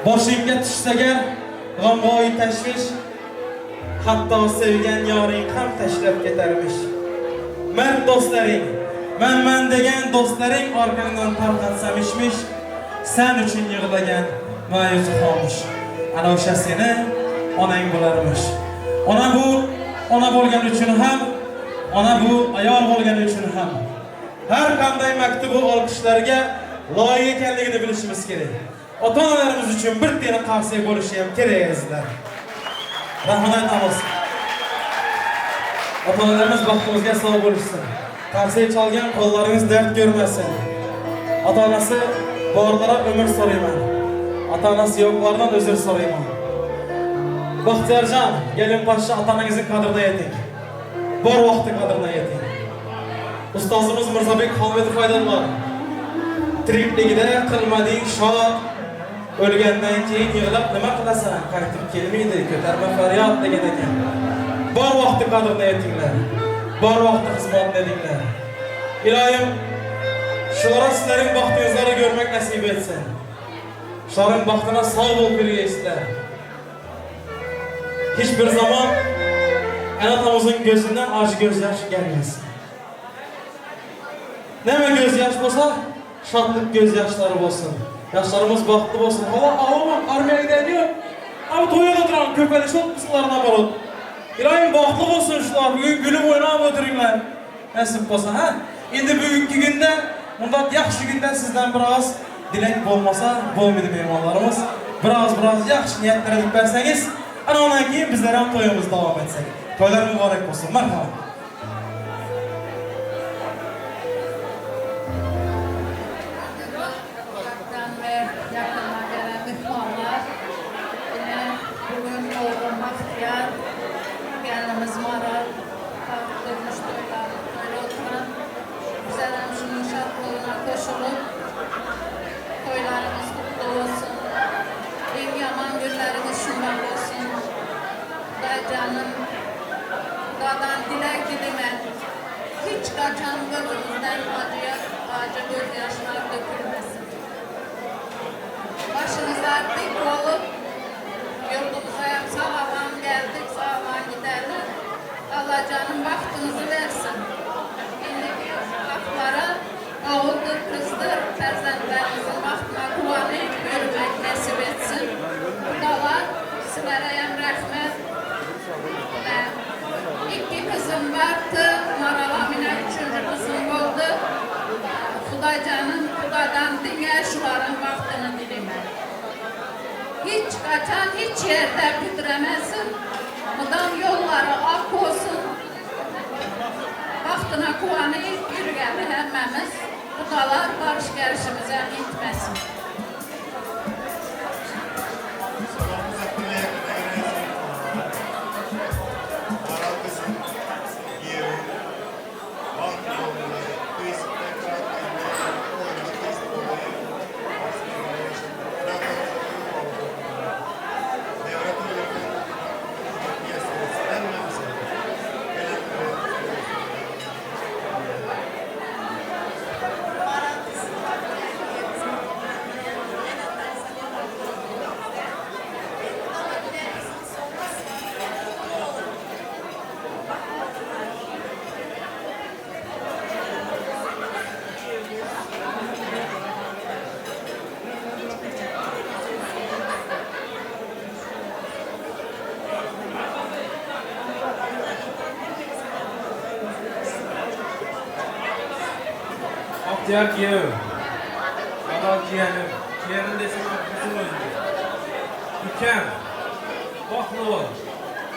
Boshingga tushsa gar g'amg'oyi tashvish, hatto sevgan yoring ham tashlab ketarmish. Mard do'stlaring, men degan do'stlaring orqangdan tarqatsamishmish, sen uchun yig'lagan ma'yus xomush. Ana o'sha seni onang bo'larmish. Ona bo'lgani uchun ham, ona bu ayol bo'lgani uchun ham har qanday maktubu olqishlarga loyiq ekanligini bilishimiz kerak. Ota-onalarimiz uchun bir tena tavsiya bo'lishi ham kerak sizlar. Rahmat aytamiz. Ota-onalarimiz baxtimizga sog' bo'lsin. Tavsiya chalgan qo'llaringiz dard ko'rmasin. Ota-onasi borlara umr so'rayman. Ota-onasi yo'qlardan uzr so'rayman. Baxtiyorjon, gelin poshsha ota-onangizning qadrini yeting. Bor vaqti qadrini yeting. Ustozimiz Mirzobek Xolmedov aytadilar. Tirikligida qilmading shod, o'lgandan keyin yig'lab nima qilasan? Qaytib kelmaydi, ko'tarma faryod degan ekan. Bor vaqti qadrini yetinglar. Bor vaqti xizmatni edinglar. Ilohim shura sizlarning baxtingizni ko'rmak nasib etsin. Shularning baxtına sağ bo'lib yurgaysizlar. Hiçbir zaman anatamızın gözünden acı gözyaş gelmesin. Neme gözyaş olsa şadlık gözyaşları olsun. Yaşlarımız baktı olsun. Hala ağlamam, armaya gidiyor. Ama toyada duran köpeli şok kısılarına barot. İlahim baktı olsun şular. Bugün gülüp oynayıp otururlar. Nasip olsa ha? Şimdi bugünkü günde, bundan yaxşı günden sizden biraz dilek olmasa, olmadı meymanlarımız. Biraz yaxşı niyetlere dikberseniz, ana ondan keyin bizler hem toyumuz devam etsek. Toylar mübarek olsun. Merhaba. Dağdan dilek dilemen, hiç kaçan gözümüzden acı gözyaşlar dökülmesin. Başınıza dik olup, yurdumuza sağlam geldik, sağlam giderler. Allah canım baktığınızı versin. Şimdiki haklara oğuldur, kızdır, perzendlerinizin baktığına kullanıp görmek nasip etsin. Buradalar, sizlere hem rahmet. İki kızım vardı, Maralamine üçüncü kızım oldu. Kudadan dinle şuların vaktini dilime. Hiç kaçan, hiç yerde bitiremezsin. Bundan yolları ak olsun. Vaktine kuvanıyıp yürüyeli hemmemiz. Kudalar barış gelişimize gitmesin. Diğer kiyerim, Allah kiyerim, kiyerim desem kızım özgür. Hükem, baklı ol.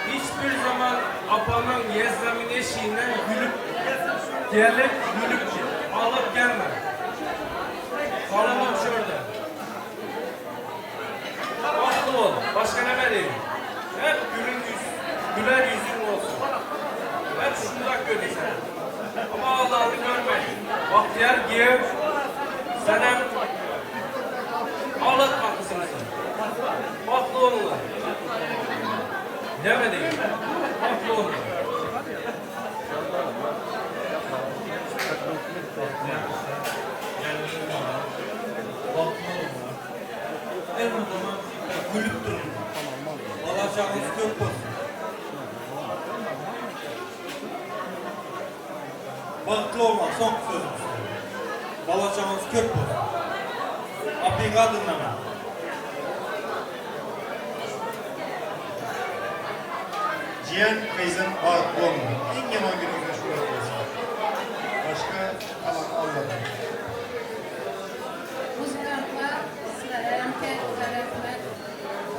Hiçbir zaman apamın yazlamın eşiğinden gelip alıp gelme. Kalamam şurada. Baklı ol, başka ne vereyim? Hep güler yüzün olsun. Hep şundak görürsen. Ama Allah'ını görmeyin. Bahtiyar giyev, sen hem ağlatma kızımızı. Baklı onunla. Demedim. Baklı onunla. Baklı onunla. En o zaman çağınız kök olsun. Baktı olmak son sözümüz. Bala çağınız kök olsun. Apiqa dinleme. Cihan Feyz'in bağıtlı olma. En yaman günümüzde şurada olsun. Başka kalan Allah'ım. Muzikantlar sizlere hem kendinize rahmet,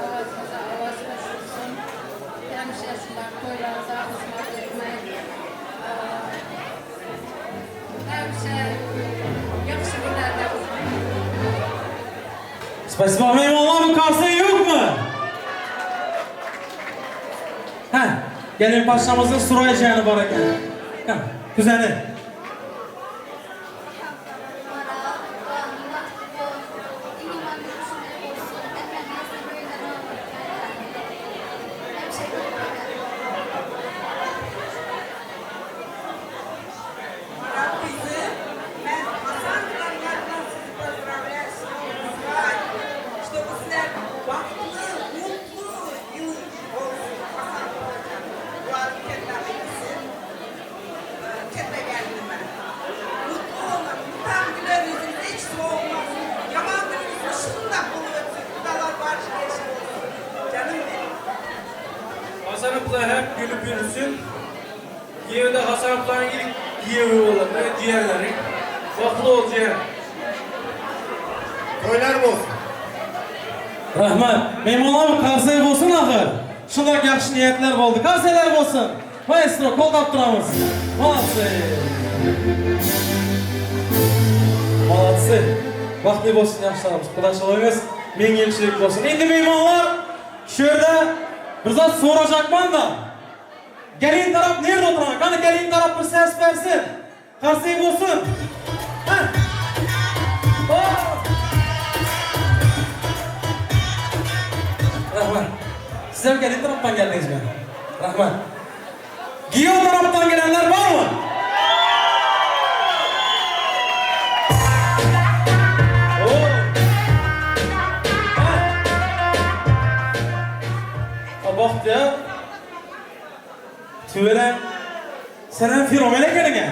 avazınıza avaz koşulsun. Hemşe şunlar toylarınıza hizmet etmek. Hemşe yaxşı günlerde Spasiba meymonlar bu karşıya yok mu? Hə, gelin paşamızın surayacağını var ekan. Hə, güzəni. Hasan abla hep gülüp yürüsün. Yevde Hasan ablanın ilk yevi olur ve diğerleri. Vaklı olacak. Toylar olsun. Rahmat. Meymonlar bu karşıya olsun axı. Şunlar yaxşı niyetler oldu. Karşıyalar olsun. Maestro, kolda turamız. Malatsı. Malatsı. Vaxtlı olsun yaşlarımız. Kudaşlarımız. Men gelişirik olsun. Şimdi meymonlar şurada bir zat soracakman da. Gelin taraf nerede oturan? Hani gelin taraf bir ses versin. Karşıya olsun. Heh. Oh. Rahmat. Sizler gelin taraftan geldiniz mi? Rahmat. Giyo taraftan gelenler var mı? Oo. Ha bak ya. Tüvelen. Sen fenomene gelin.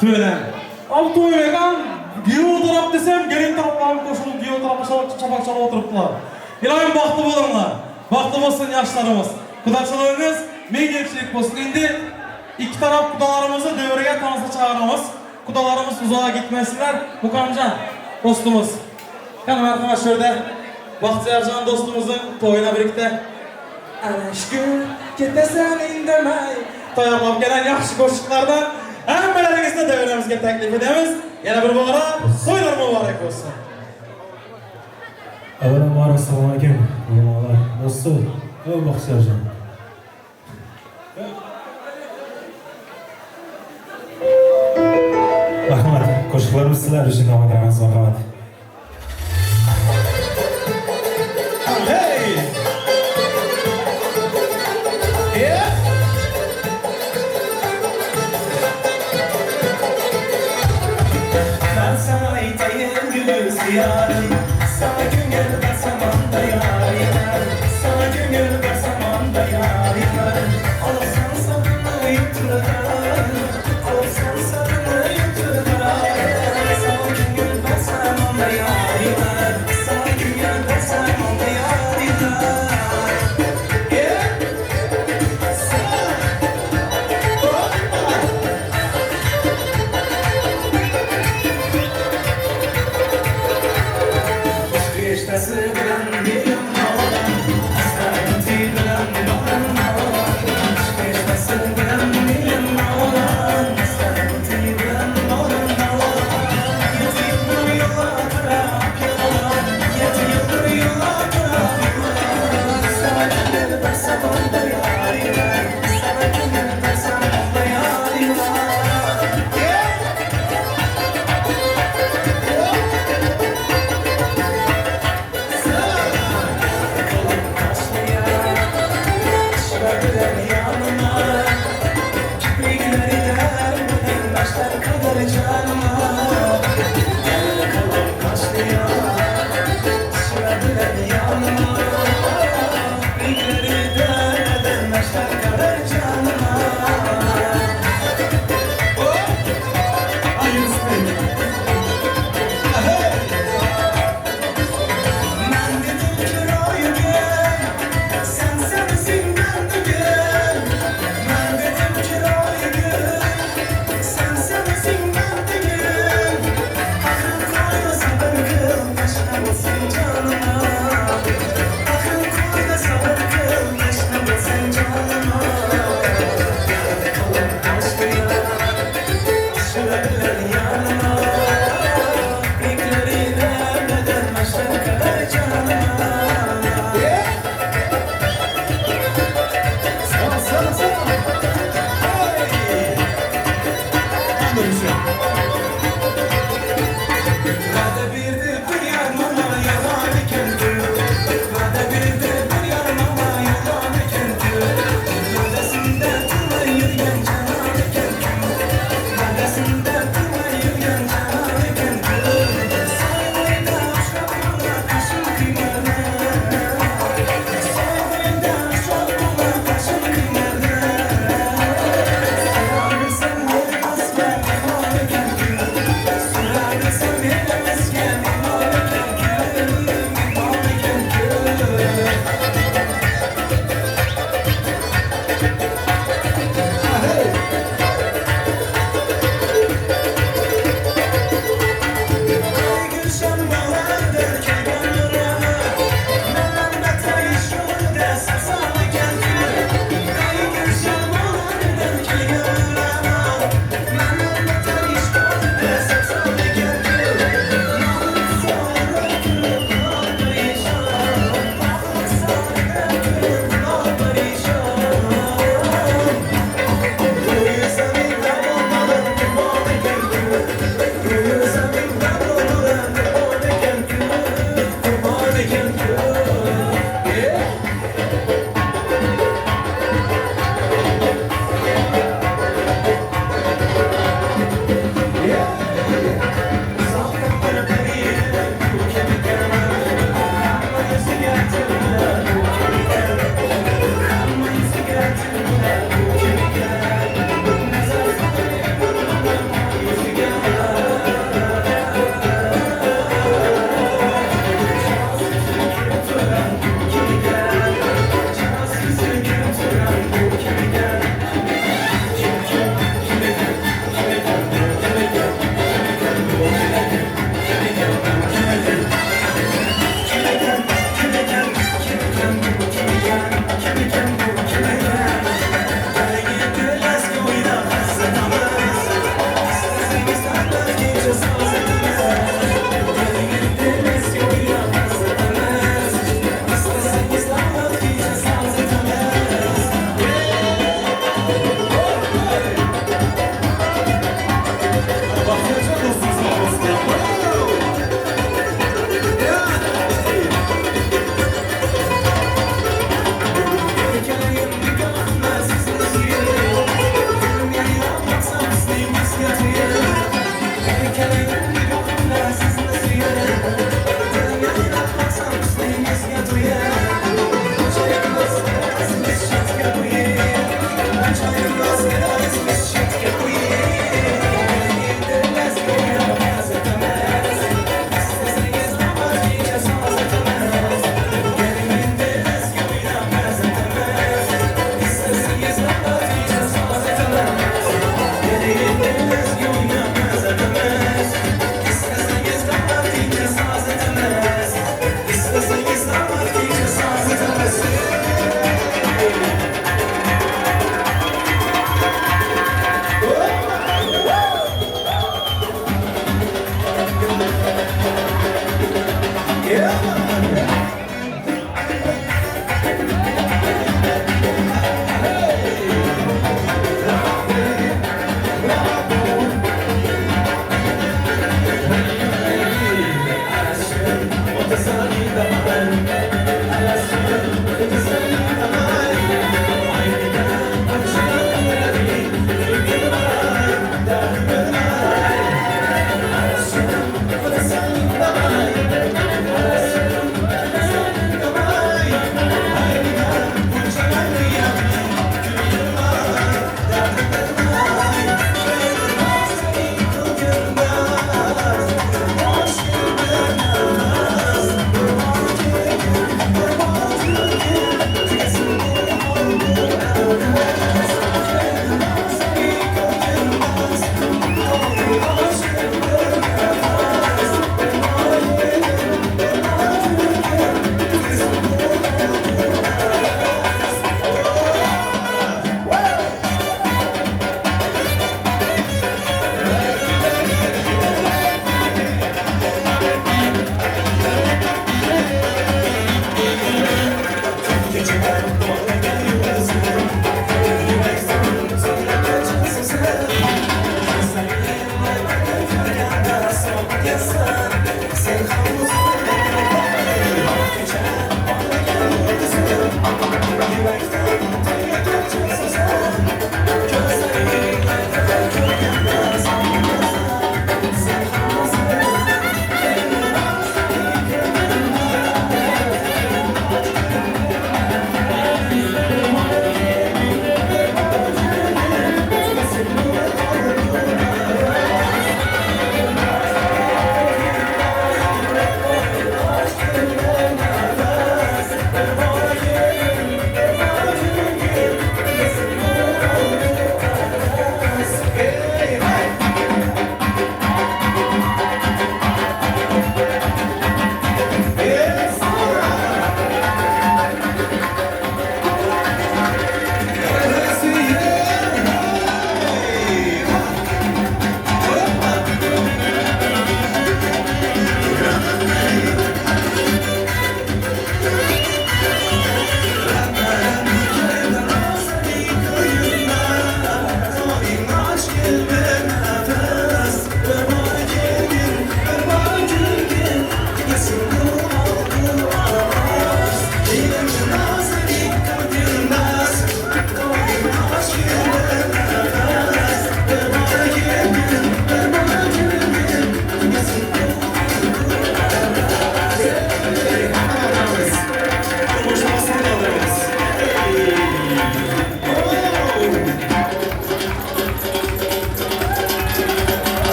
Tüvelen. Abi tüvelen. Giyo taraf desem gelin taraftan koşulup giyo tarafı çapak çapak oturuplar. İlahi baktı bulunlar. Baktı olsun yaşlarımız. Kudaçalarınız men gelişirik olsun. Şimdi iki taraf kudalarımızı dövreye tanısı çağırmamız. Kudalarımız uzağa gitmesinler. Mukamcan dostumuz. Yani arkadaşlar şöyle Bahtiyarcan dostumuzun toyuna birlikte aşkım ketesen indemey toyamam gelen yaxşı koşuklardan hemmelerinizde dövremizge teklif edemiz. Yine bir bağıra soylar mübarek olsun. Avvalambor assalomu alaykum. Mehmonlar, do'stlar, va Baxtiyorjon. Rahmat, qo'shiqlarimiz sizlar uchun davom etamiz, marhamat. Hey! Yeah! Ben sana aytayım gülüz yarim. Sana gönül versem anda yarim. Sana gönül versem anda yarim. Alsan sabını yutturar. Alsan sabını yutturar. Sana gönül versem anda yarim. Sana gönül versem anda yarim. Yeah.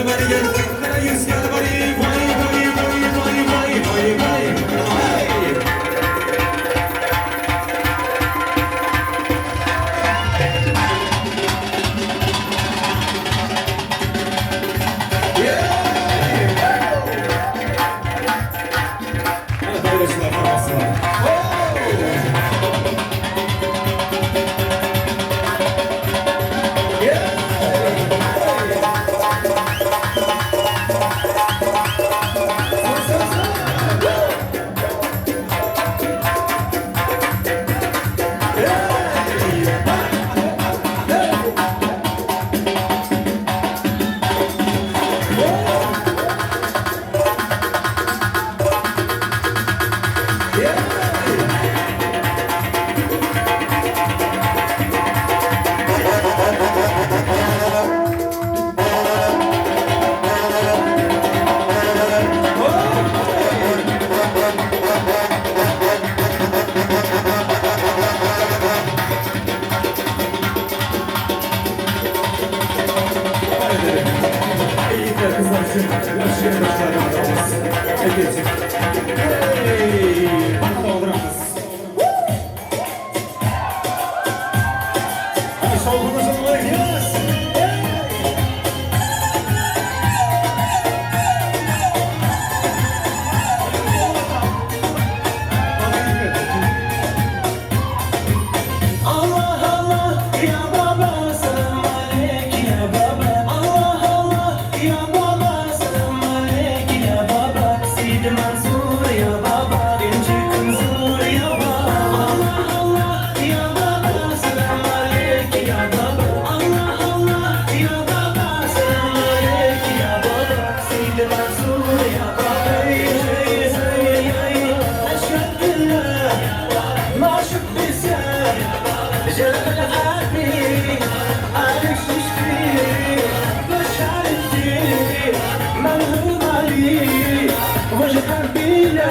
beri gel. Kara yüz gel beri. Vay vay vay vay vay vay vay. Vay. Evet arkadaşlar, formasyon. Allah Allah ya baba selam aleik ya baba Allah Allah ya baba selam aleik ya baba Sidi Mansur ya baba Genci Kızur ya baba Allah Allah ya baba selam aleik ya baba Allah Allah ya baba selam aleik ya baba Sidi Mansur ya baba Eşhedü billah maşuk bize جلال العالمين عليك تشكي بشارتي منهوم عليك وجه حبينا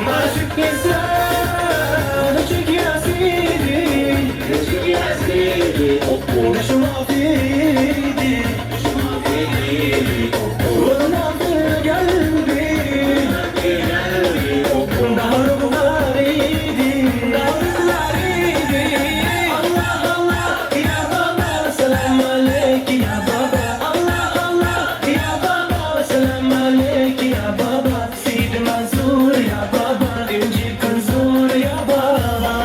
ما شك نسان نجيك يا سيدي نجيك يا سيدي نشوف في ايدي وناظر قلبي نهر غريدي نهر غريدي Allah Allah ya baba selam aleik ya baba Allah Allah ya baba selam aleik ya baba Sidi Mansur ya baba Genci Kızur ya baba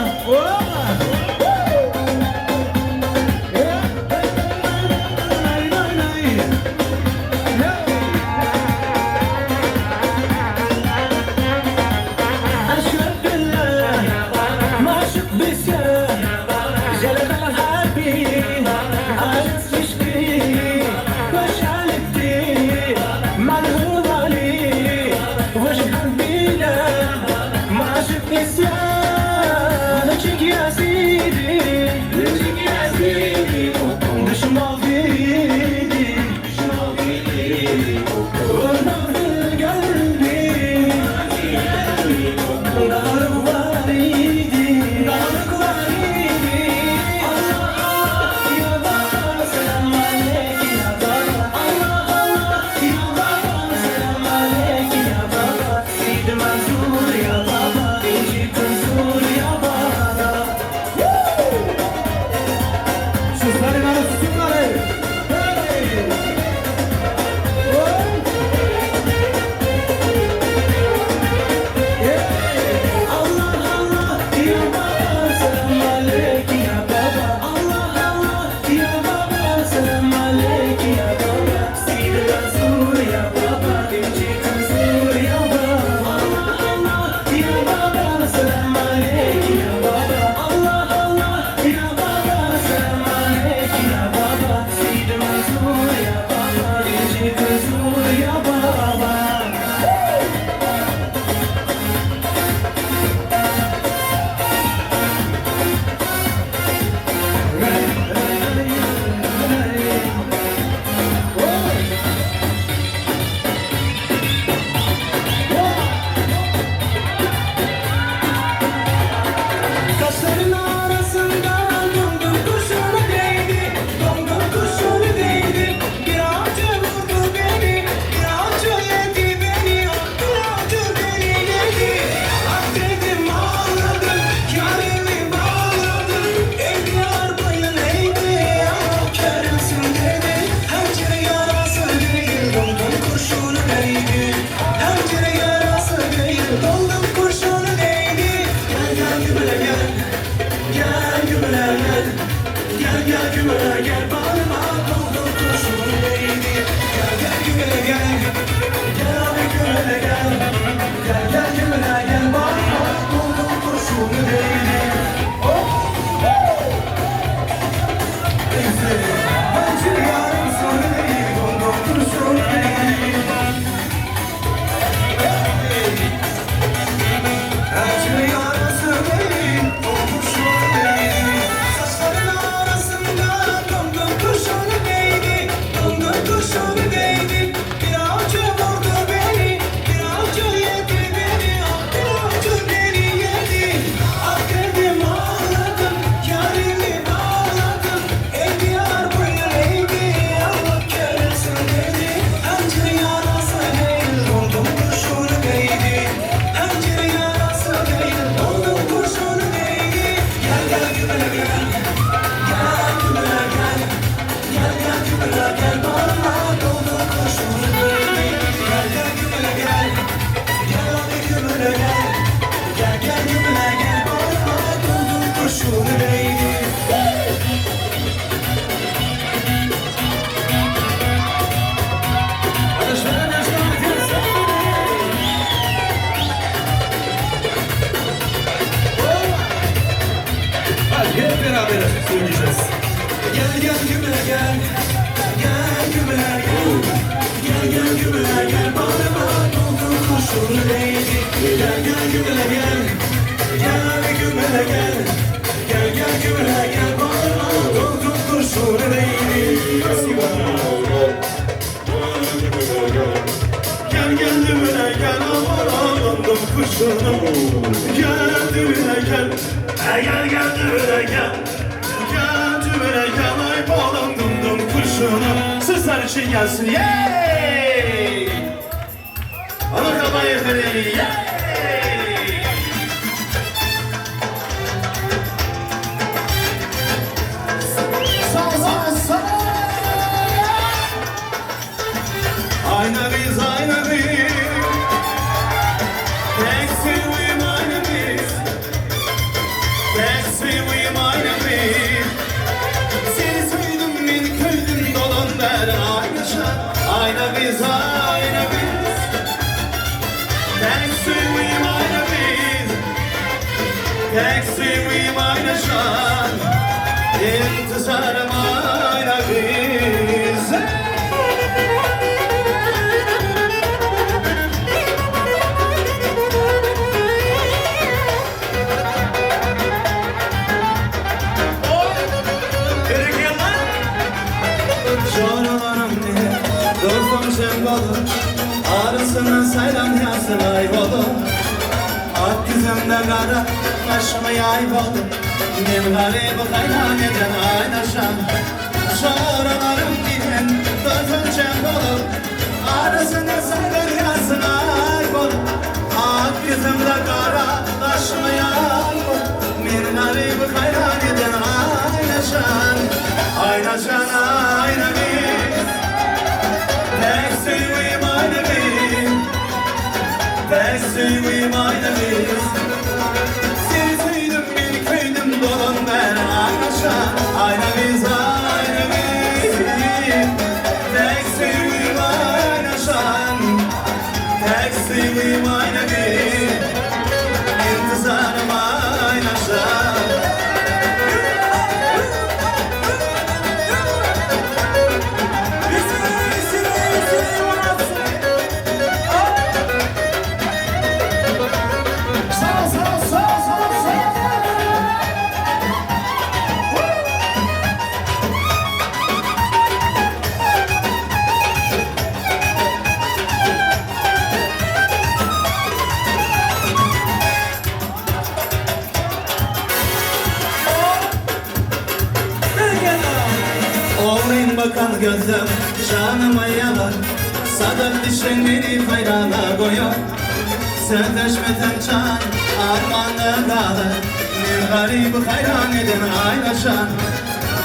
أشهد بالله معشوق بسيان جلال الحبيب عايز تشكي مش عالبتي منهوم عليه وجه حبينا معشوق نسيان نجيك يا سيدي نجيك يا سيدي مش موفيدي ونبض قلبي نهر وريدي نهر وريدي الله يا بابا سلام عليك يا بابا الله الله يا بابا سلام عليك يا بابا سيد منصور يا بابا إنجي كنصور يا بابا Sızların arası sızları. Allah Allah ya baba selam aleik ya baba Allah Allah ya baba selam aleik ya baba Sidi Mansur ya baba Genci Kızur ya baba Allah Allah ya baba selam aleik ya baba Allah Allah ya baba selam aleik ya baba Sidi Mansur ya baba Genci Kızur ya baba söyleyeceğiz. Gel gel Gümüle gel. Gel Gümüle gel. Gel gel Gümüle gel. Bağrıma doldur kurşun değdi. Gel gel Gümüle gel. Gel Gümüle gel. Gel gel Gümüle gel. Bağrıma doldur kurşun değdi. Gel gel Gümüle gel. Bağrıma doldur kurşunu. Gel Gümüle gel. Gel gel Gümüle gel. Gel Gümüle gel. Ay bağlam dum kurşunu. Sızlar için gelsin. Yeeey. Ana kabayı verelim. Yeeey. Sağ sağ sağ. Ayna biz ayna biz. Teksin ayna biz. Teksin ayna biz. Seni söyledim beni köydüm dolan der ayna şan. Ayna biz ayna biz. Teksin ayna biz. Teksin ayna şan. İntizarım ayna biz. Şoralarım ne? Dostum sembolü. Arasına saylan yazsın ayvolu. Ak yüzümde kara, başıma yayvolu. Ben garibi kaynan eden aynaşan. Şoralarım diyen dostum sembolü. Arasına saylan yazsın ayvolu. Ak yüzümde kara, başıma yayvolu. Ben garibi kaynan eden aynaşan. Aynaşan ayna biz. Tek sevdiğim ayna biz. Tek sevdiğim ayna biz. Seni sevdim beni köydim dolan ben aynaşan. Ayna biz ayna biz. Tek sevdiğim aynaşan. Tek sevdiğim ayna biz. İntizarım aynaşan. Oğlayın bakan gözüm canıma yalan. Sadık dişin beni hayrana koyuyor. Sözleşmeden can armanlı dağlar. Bir garibi hayran eden aynaşan.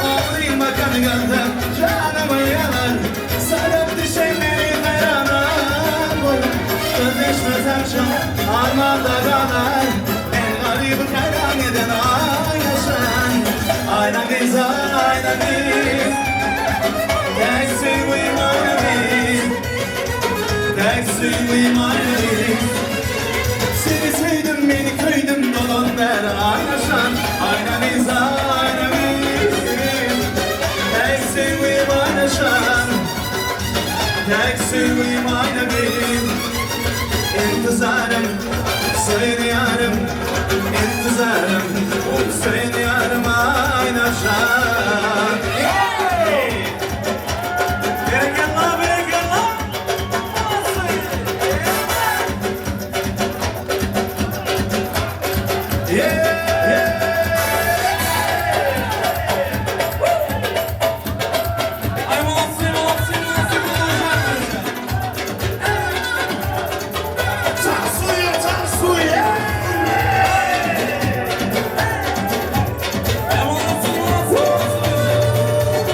Oğlayın bakan gözüm canıma yalan. Sadık dişin beni hayrana koyuyor. Sözleşmeden can armanlı dağlar. Bir garibi hayran eden aynaşan. Ayna biz ayna biz. Tek sevdiğim ayna biz. Tek sevdiğim ayna biz. Seni sevdim beni köydım dolan der aynaşan. Ayna biz ayna biz. Tek sevdiğim aynaşan. Tek sevdiğim ayna biz. İntizarım söylüyorum. İntizarım söylüyorum aynaşan. Berekallah berekallah. Ay молодцы, молодцы, молодцы, продолжайте. Tansuya tansuya. Ay молодцы, молодцы, молодцы.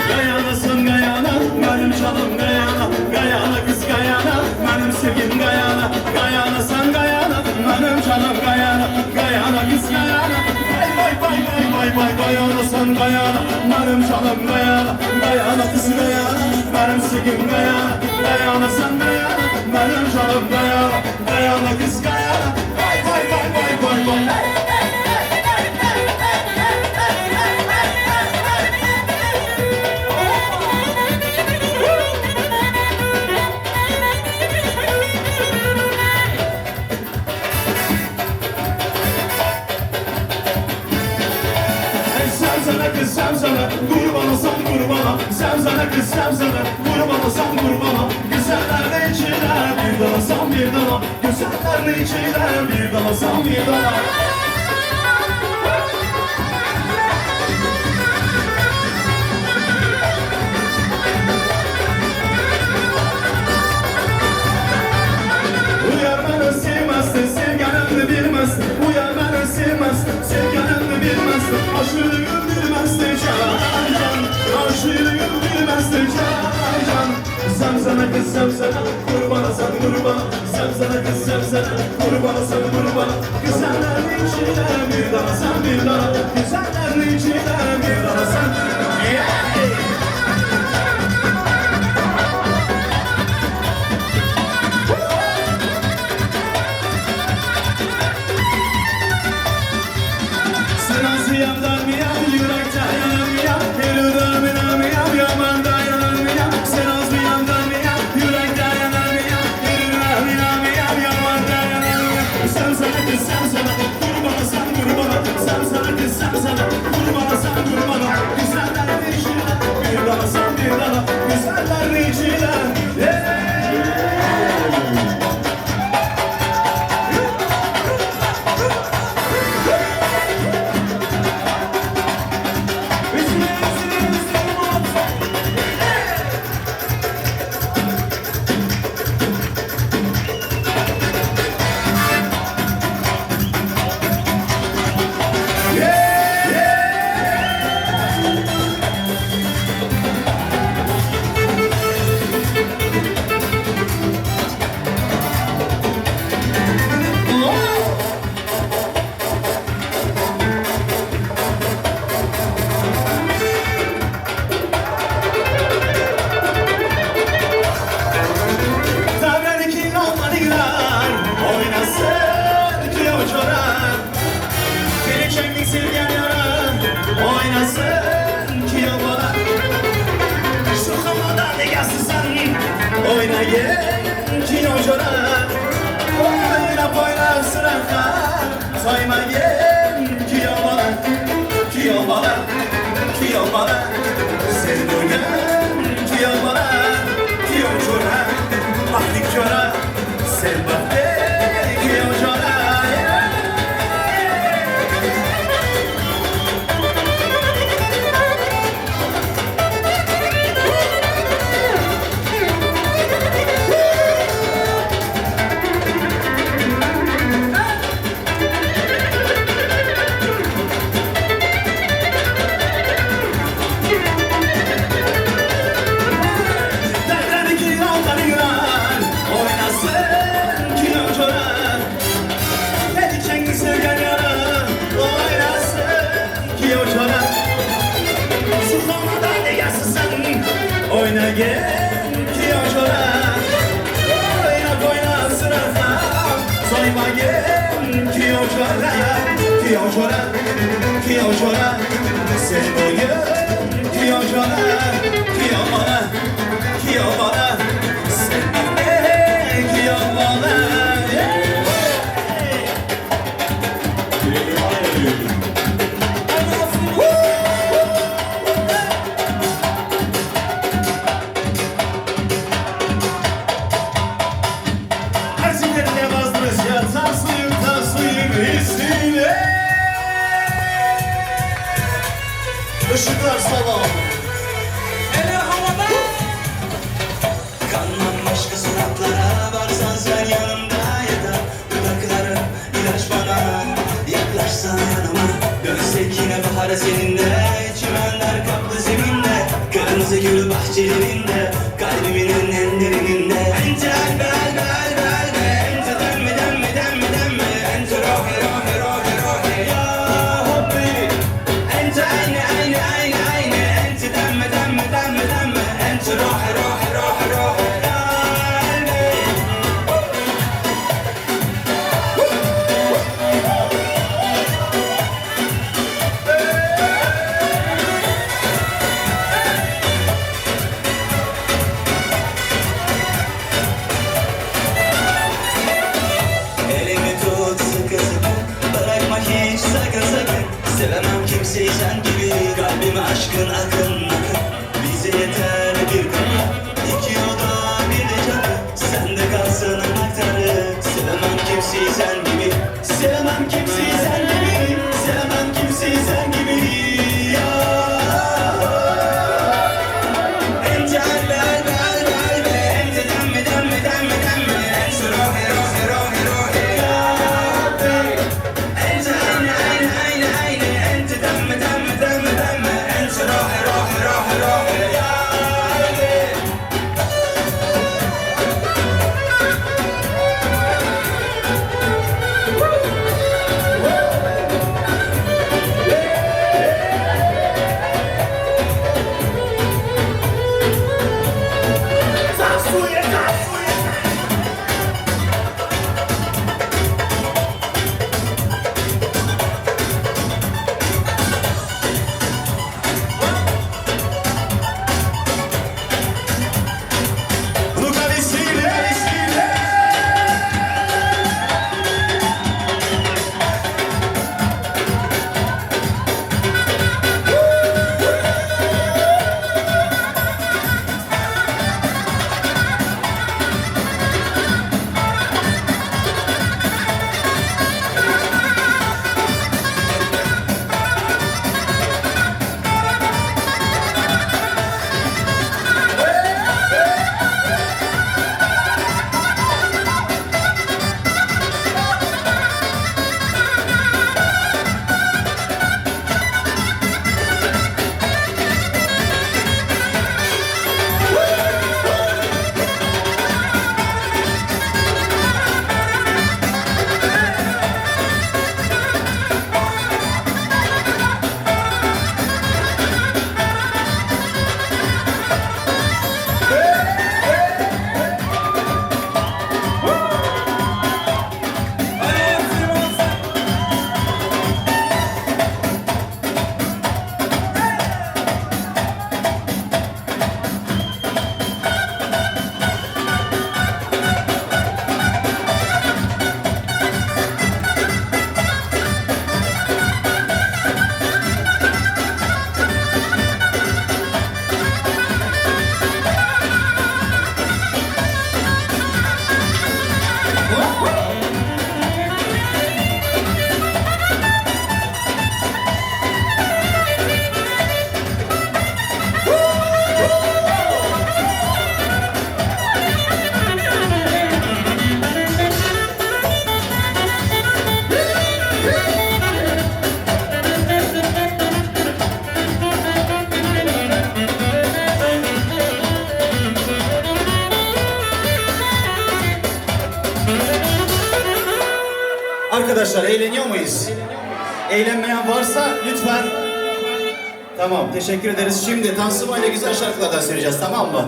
Gayanasın gayana, benim canım gayana. Gayana kız gayana, benim sevgim gayana. Gayanasın gayana, benim canım gayana. Gayana kız gayana. Vay vay vay vay vay vay. Gayanasın gayana, benim canım gayana. Gayana kız gayana, benim sevgim gayana. Gayanasın gayana, benim canım gayana. Gayana kız gayana. Vay vay vay vay vay vay. Sevsana kız sevsana, kurban olsam kurbana. Sevsana kız sevsana, kurban olsam kurbana. Güzeller içine bir dalasam bir dala. Güzeller içine bir dalasam bir dala. Uyar beni sevmezsin, sevgilimni bilmezsin. Uyar beni sevmezsin, sevgilimni bilmezsin. Aşığını bilmezsin can, aşığını bilmezsin can. Sevsene kız sevsene, kurbana sen kurbana. Sevsene kız sevsene, kurbana sen kurbana. Güzellerin içine bir daha sen bir daha. Güzellerin içine bir daha sen. Yeah! Yandan mı yan, yürekten yanan mı yan? Gönülden mi yan mı yan, yamandan yanan mı yan? Sen az mı yandan mı yan, yürekten yanan mı yan? Gönülden mi yan mı yan, yamandan yanan mı yan? Sen sana kız sen sana, kurbana sen kurbana. Sen sana kız sen sana, kurbana sen kurbana. Güzeller içine, bir dala sen bir dala. Güzeller içine, yeah! Oynayın ki yocana, oynayıp oynar sıraka. Saymayın ki yobana, ki yobana, ki yobana. Sevdurgan ki yobana, ki yocana. Ahlik jona, sevmekte ki yocana. Oynayın ki yocana, oynap oyna sırada. Saymayın ki yocana, ki yocana, ki yocana. Sevmeyin ki yocana, ki yobana, ki yobana. Sevmeyin ki yobana. Işıklar salam. Eller havada. Kanlanmış kızılaklara varsan sen yanımda ya da dudakların ilaç bana. Yaklaşsan yanıma dönsek yine bahara seninle. Çimenler kaplı zeminde, kırmızı gül bahçelerinde, kalbimin en derininde. Ente albe albe albe albe, ente demme demme demme demme, ente rohe rohe rohe rohe ya Rabbi. Ente ayne ayne ayne ayne, ente demme demme demme demme, ente rohe rohe rohe rohe ya Rabbi. Elimi tut sıkı sıkı, bırakma hiç sakın sakın. Sevemem kimseyi sen gibi, kalbime aşkın akın akın. Bize yeter bir kapı, iki oda bir de çatı. Sen de kalsın anahtarı. Sevemem kimseyi sen gibi, sevemem kimseyi sen gibi, sevemem kimseyi sen gibi ya. Ente albe albe albe albe, ente demme demme demme demme, ente rohe rohe rohe rohe ya Rabbi. Ente ayne ayne ayne ayne, ente demme demme demme demme, ente rohe rohe rohe rohe ya Rabbi. Luca Vissile, Vissile. Arkadaşlar eğleniyor muyuz? Eğlenmeyen varsa lütfen. Tamam, teşekkür ederiz. Şimdi Tansuman ile güzel şarkılardan söyleyeceğiz, tamam mı?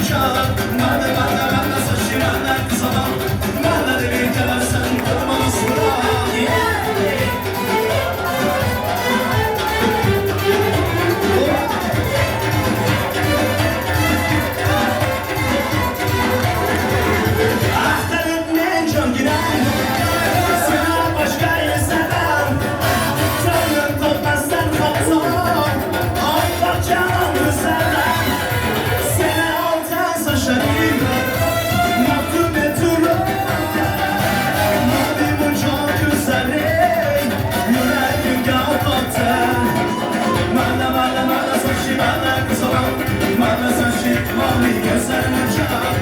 uçak Manda saçı manda kısalan Manda demir keversen kırmaz sıra Ahtarımın can giren Sana başka yesemem Tanrım topmazsan kaptan Allah canımı sevmem Seni altan saçlarım Mahkum eturum Mavimin çok güzelim Yüreğim kapattı Manda saçı manda kısalan Manda saçı mavi gözlerim uçak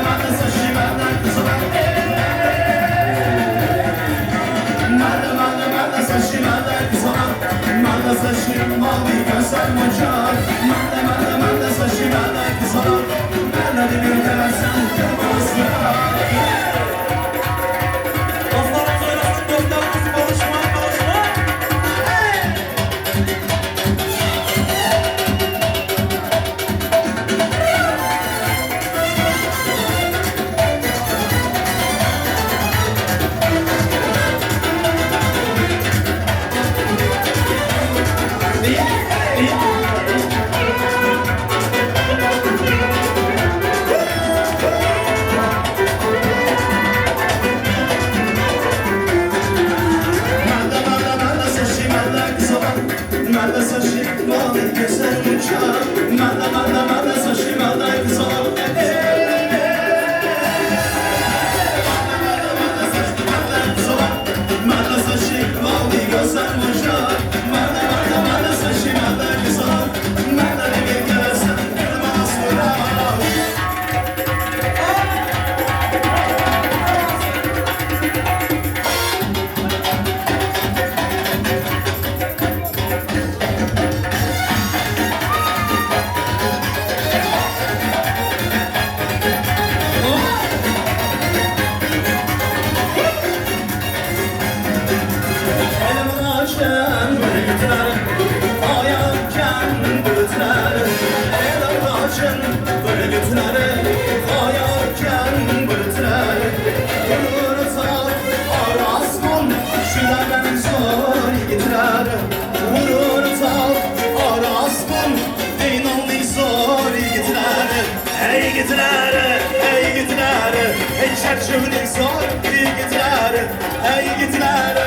Manda saçı manda kısalan Manda saçı manda kısalan Manda saçı mavi gözlerim uçak Manda saçı manda kısalan Manda demir keversen kırmaz sıra Dostlarımız oynasın, dostlarımız konuşma. Manda saçı manda kısalan Manda saçı mavi gözlerim uçak Manda saçı manda kısalan Manda saçı mavi gözlerim uçak Manda saçı manda kısalan Manda demir keversen kırmaz sıra Elimi açan bıraktılar Ayağımken bıraktılar Elimi açan bıraktılar Ayağımken bıraktılar Vurursan arasman Şülerden zor gittiler Vurursan arasman İnanlı zor gittiler Ey gittiler, ey gittiler Ey çerçeveli zor gittiler Ey gittiler,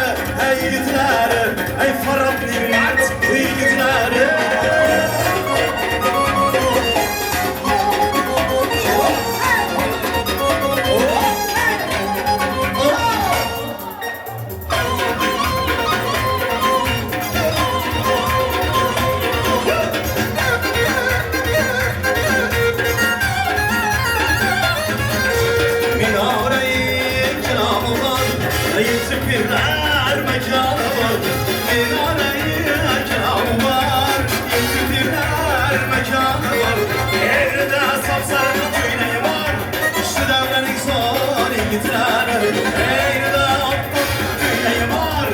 ey gittiler Ey farabli mert ey gittiler Minareyi kelamından Yitip birler mekanı var Minareyi kelamı var Yitip birler mekanı var Yerde sapsarı tüyneği var Şu devrenin zor gittiler Yerde attım tüyneği var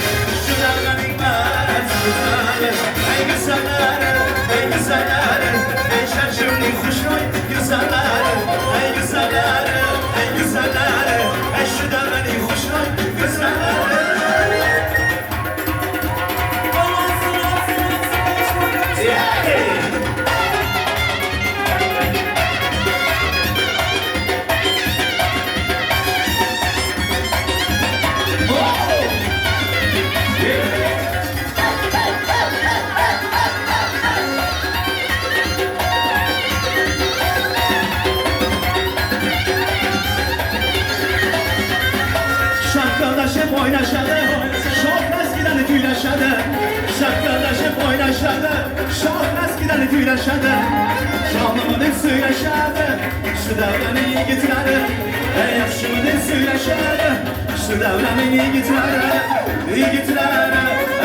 Şu devrenin mert gittiler Ey güzeller, ey güzeller Ey çerçevli kuşoy güzeller Ey güzeller, ey güzeller Ey şu devrenin kuşoy güzeller Şarkadaşım oynaşadı, çok eskiden tüyleşadı. Şarkadaşım oynaşadı, çok eskiden tüyleşadı. Canımın söyleşadı, şu devrenin yigitleri. Ey yaşımın söyleşadı, şu devrenin yigitleri. Yigitleri,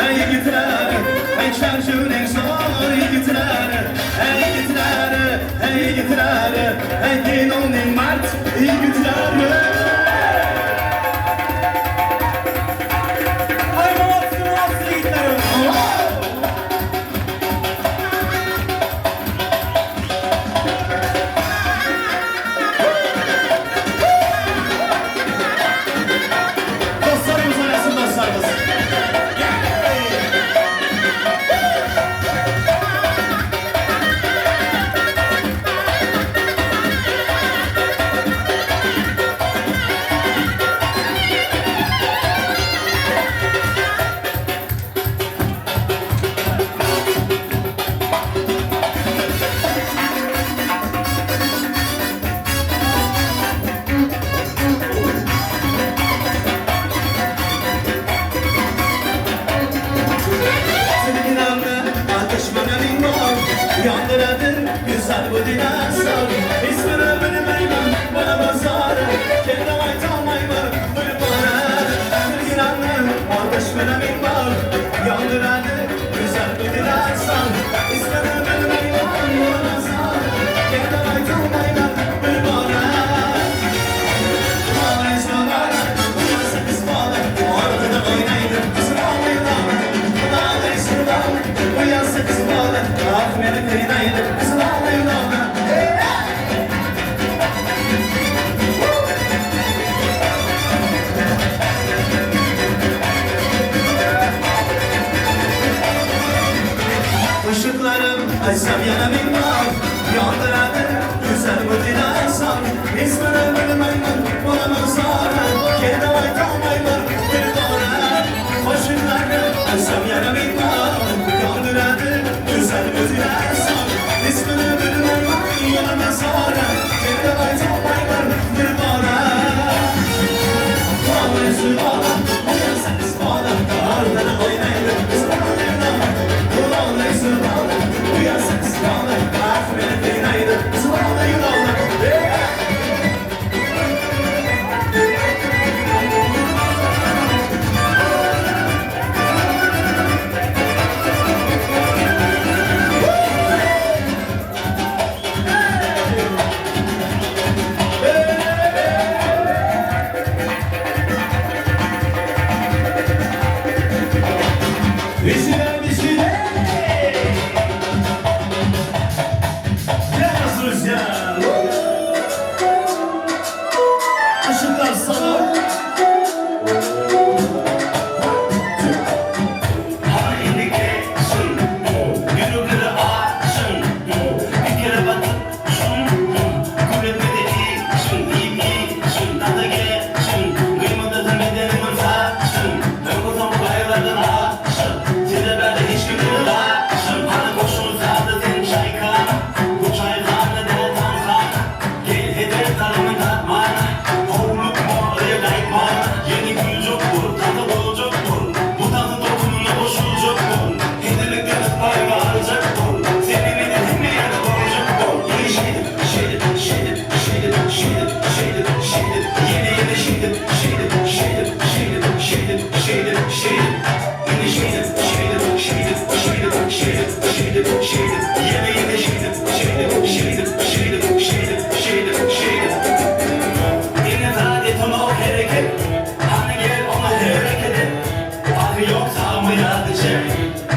ey yigitleri, ey çerçevinin zor yigitleri. Ey yigitleri, ey yigitleri, ey dinonun mert yigitleri. ötüne sar İsmini bilmeyim bana bazara Kendi aytamayım bir bana Bir gün annem ateş benim var Yandıradı güzel ötüne sar İsmini bilmeyim bana bazara Kendi aytamayım bir bana Ağlayışma bana uyansa kız bana Ortada oynaydım kızım ağlayın Ağlayışma bana uyansa kız bana Ah beni kıynaydım kızım ağlayın Işıklarım açsam yanamın var Yandıradı güzel bu dinaysan İsmini bilmeyim bulamaz ara Kendi aytamayım bir bana Işıklarım açsam yanamın var Yandıradı güzel bu dinaysan İsmini bilmeyim bulamaz ara Kendi aytamayım bir bana Ağlayışı bana uyansa kız bana Ardına oynayın kız bana Ağlayışı bana uyansa kız bana Ah beni kıynaydı kız bana yılanla Vizile vizile Biraz rüzgar Işıklar sana Haydi geçsin Yürü açın Bir kere bakın Kulübede içsin Tadı geçsin Kıymadı bedenim saçın Ben buradan baylardan açın Size böyle hiç gülüyorsun Hani boşunu sadedin çaykana Bu çaykana de tam sana Gel hedef tarımı katmana Oğluk mağaraya kaykmana Yeni gülcük vur, tadı dolacak vur Bu tadı dokununa boşulacak vur Hindilikte ıtmayı bağıracak vur Senin edin bir yere doğacak vur Yeni şeydim, Yeni şeydim Yine adetim o hareket Hani gel ona hareket et Ah yoksa mı yadacak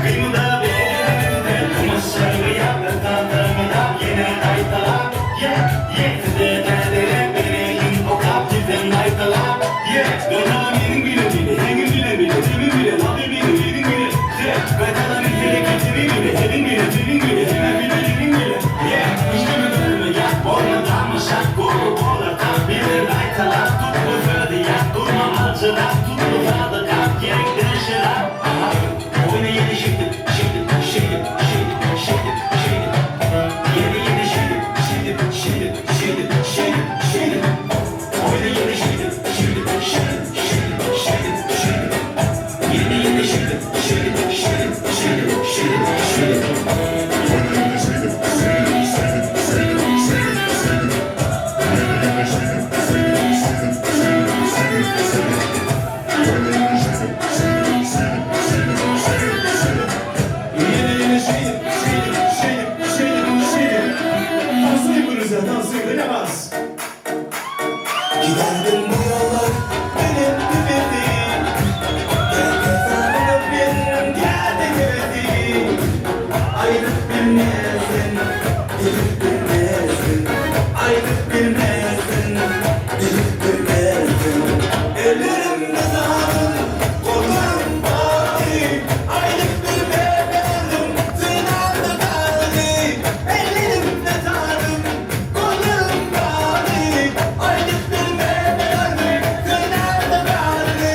Kıymada beğenmedi Kumaşlarımı yap Tandırımı yap Yine kaytalar Size derdiler Benim o kaptiften kaytalar Dönem yerin bile Hengin bile Temin bile Tabi bile Yerin bile Kaytaların hareketini bile Helin bile Temin bile Hemen bile Yerin bile Üstüme dönme yak Orada mı şak Golu bola tak Bilir kaytalar Tut bu föde yak Durma acılar Tut bu kağıda kalk Gerek değişiler Oyna yeni şekil Yeni şekil Oyna yeni şekil Giderdim bu yollar benim bilirdim Geldi geldi Ayrılık bilmezsin Gelip bilmezsin Ayrılık bilmezsin Gelip bilmezsin Ellerimde dağılır Kollarım bağlı Ayrılık bilmezsin Zınavda kaldı Ellerimde dağılır Kollarım bağlı Ayrılık bilmezsin Zınavda kaldı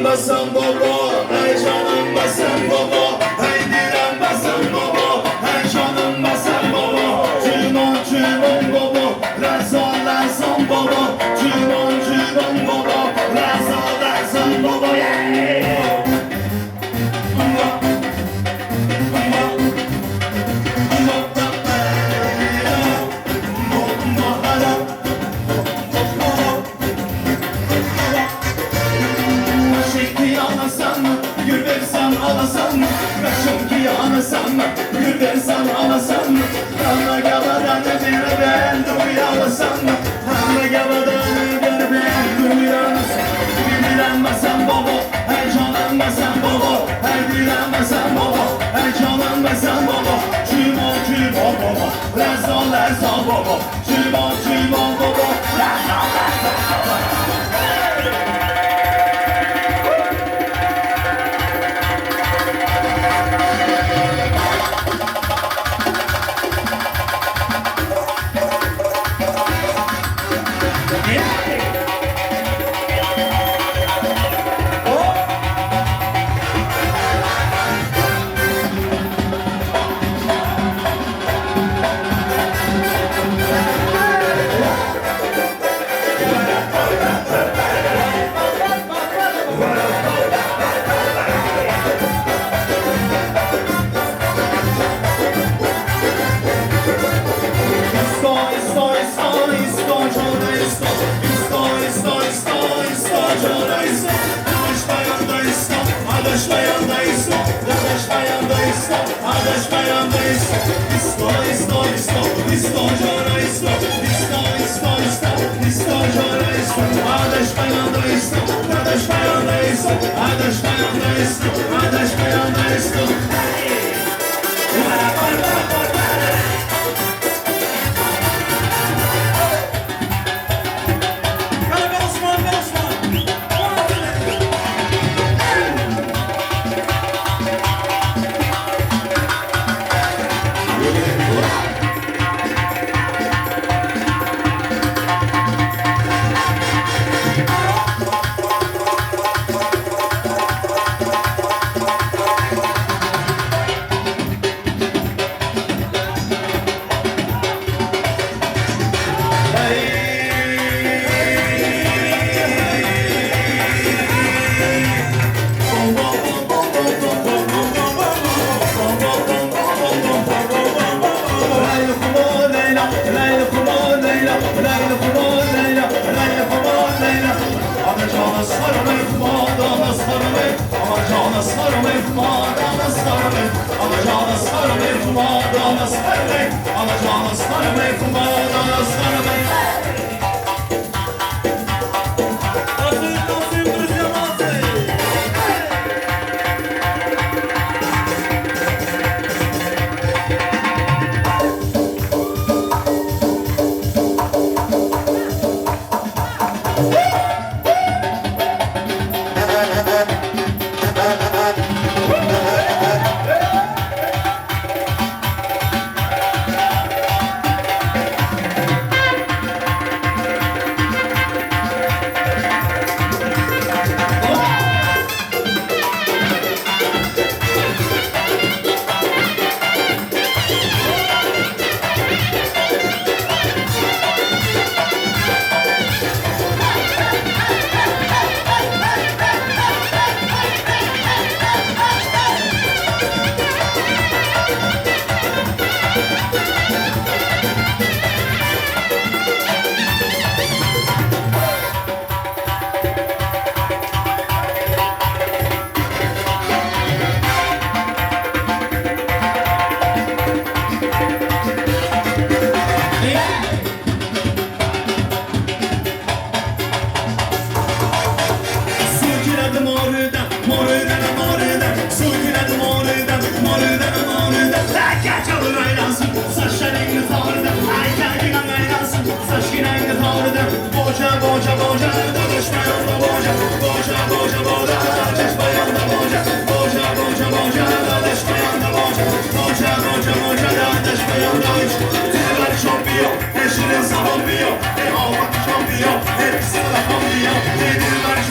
diren basan baba, hey canım basan baba, hey diren basan baba, hey canım basan baba, cümon baba, razan baba, cümon baba, razan baba, yeah. Gül versen alasan mı? Kaşım ki anasan mı? Gül versen alasan mı? Hanna gavadan bir ben duyalasan mı? Hanna gavadan bir ben duyalasan mı? Bir dilenmesen baba, her canlanmasan baba, her dilenmesen baba, her canlanmasan baba, cümon baba, rezon baba, cümon baba, rezon baba.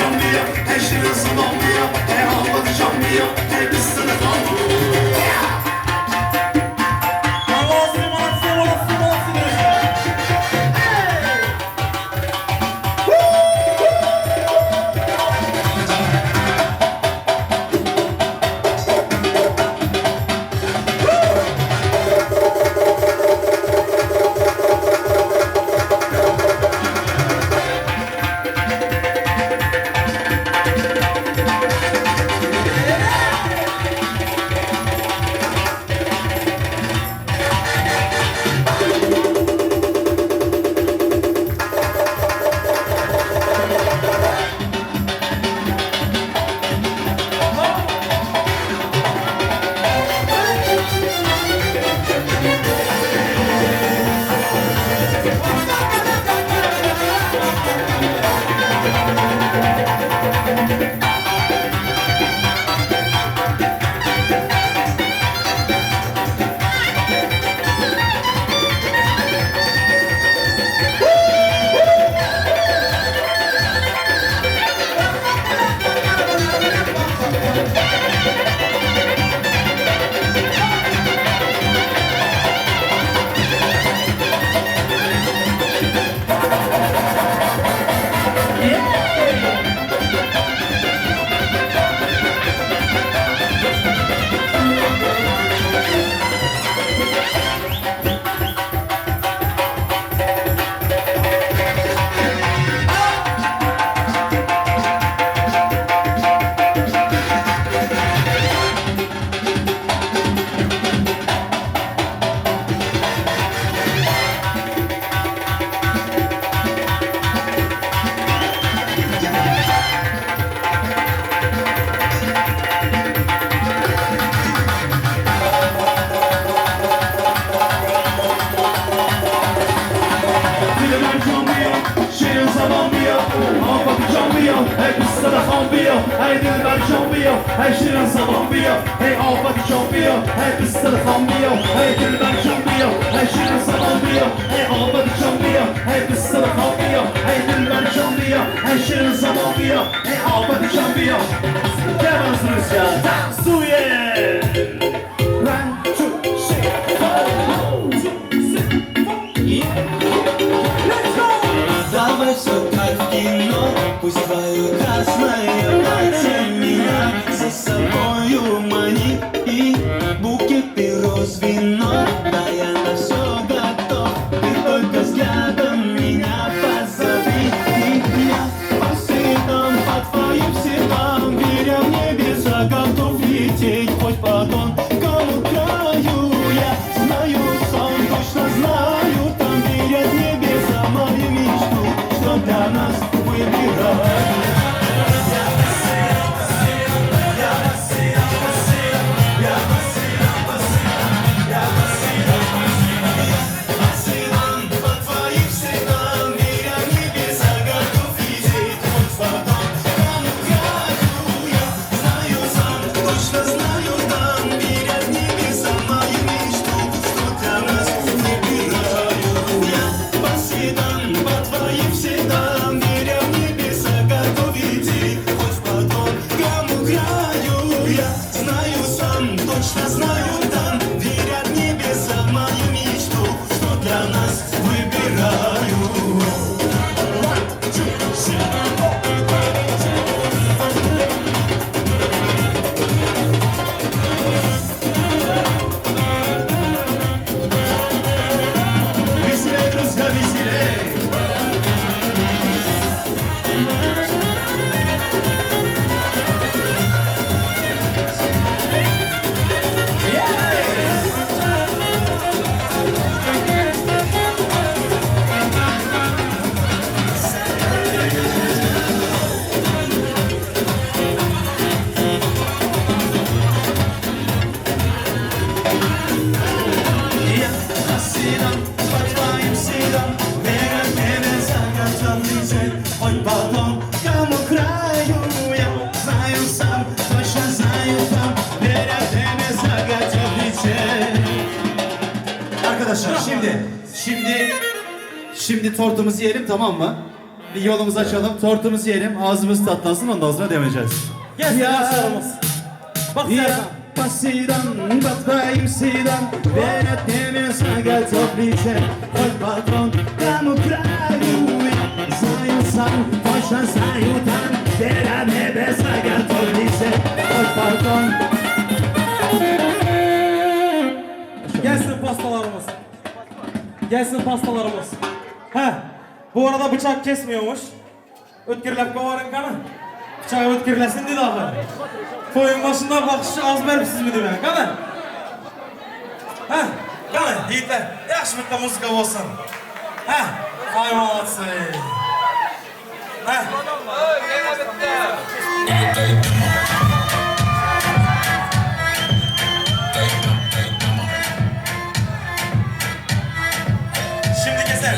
Champion, ey şirin zaman bir ya, ey almadı can bir ya, ey biz sana kaldı. Hey dilber şampiyon, hey şirin şampiyon, hey afet şampiyon, hey pistol şampiyon, hey dilber şampiyon, hey şirin şampiyon, hey afet şampiyon, hey pistol şampiyon, hey dilber şampiyon, hey şirin şampiyon, hey afet şampiyon. Kevin Rusya, Suye. One, two, three, four. Let's go. Давай все как в кино, пусть твое красное платье меня за собою манит. И букеты роз, вино, да я на все готов. Ты только взглядом меня позови. И я по следам, по твоим следам, веря в небеса, готов лететь хоть по тонкому краю. Я знаю сон, точно знаю, там верят небеса мою мечту, что для нас выбирают. Точно знаю, там верят небеса в мою мечту, что для нас выбираю. Веселей, друзья, веселей! Хоть по тонкому краю, я знаю сам, точно знаю там, верят небеса, готов лететь. Arkadaşlar şimdi tortumuzu yiyelim, tamam mı? bir yolumuzu açalım, tortumuzu yiyelim, ağzımız tatlansın, ondan sonra devam edeceğiz. Gelsin başlarımız. Bak Ya Serkan. pasidan, batayım sidan, veretnemi sagal toplice, oj patron, kamu kraju, zajusan, pošan zajutan, dera nebe sagal toplice, oj patron. Gelsin pastalarımız. Gelsin pastalarımız. He. Bu arada bıçak kesmiyormuş. Ötkürlep kovarın kanı. Bıçağı ötkürlesin dedi ahı. Toyun başında bakışı az veripsiz mi demek kanı? He. Kanı yiğitler. Yaxşı bitti müzika olsun. He. Ay malatsın. He. Şimdi keser.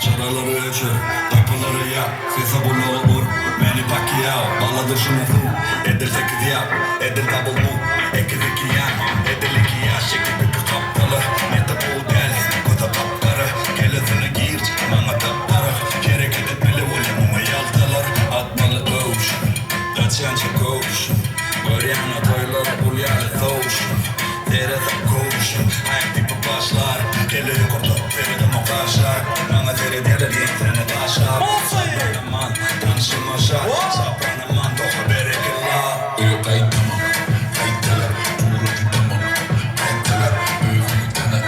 Çaraları açır, kapıları yap, sese bulu vur. Beni Pacquiao, bağladı şunufu. Edil 8 yap, edil double move. Ekiz 2 yan, edil 2 yaş. Çekip bir kaptalı, nete bul gel. Kuta kapları, kelesine gir. Bana kapları, hareket etmeli volümüme yaltalar. Atmalı ocean, kaçanca koşun. Böryanla toylar, bulyalı soğuşun. Teresa koşun, ayak tipi başlar. Kelleri kurtar, feride mokaşlar. Bana terediyeler, yetene taşlar. Aman, tanışılma şart. Sapranaman, doğa berekillah. Kayıtlamam, kayıtlar, doğru tutamam. Kayıtlar, öğretene,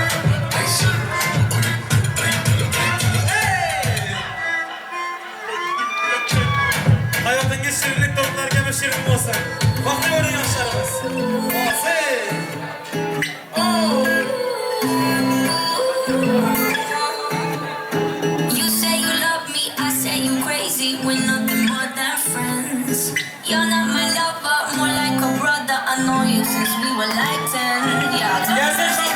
kaysın. Hayatın şirinlik tortlar gibi şirin olsun. Bakın öyle yaşlarımız. Olsun. You say you love me, I say you crazy. We're nothing more than friends. You're not my lover, more like a brother. I know you since we were like 10. Yeah, Yes, yes, yes,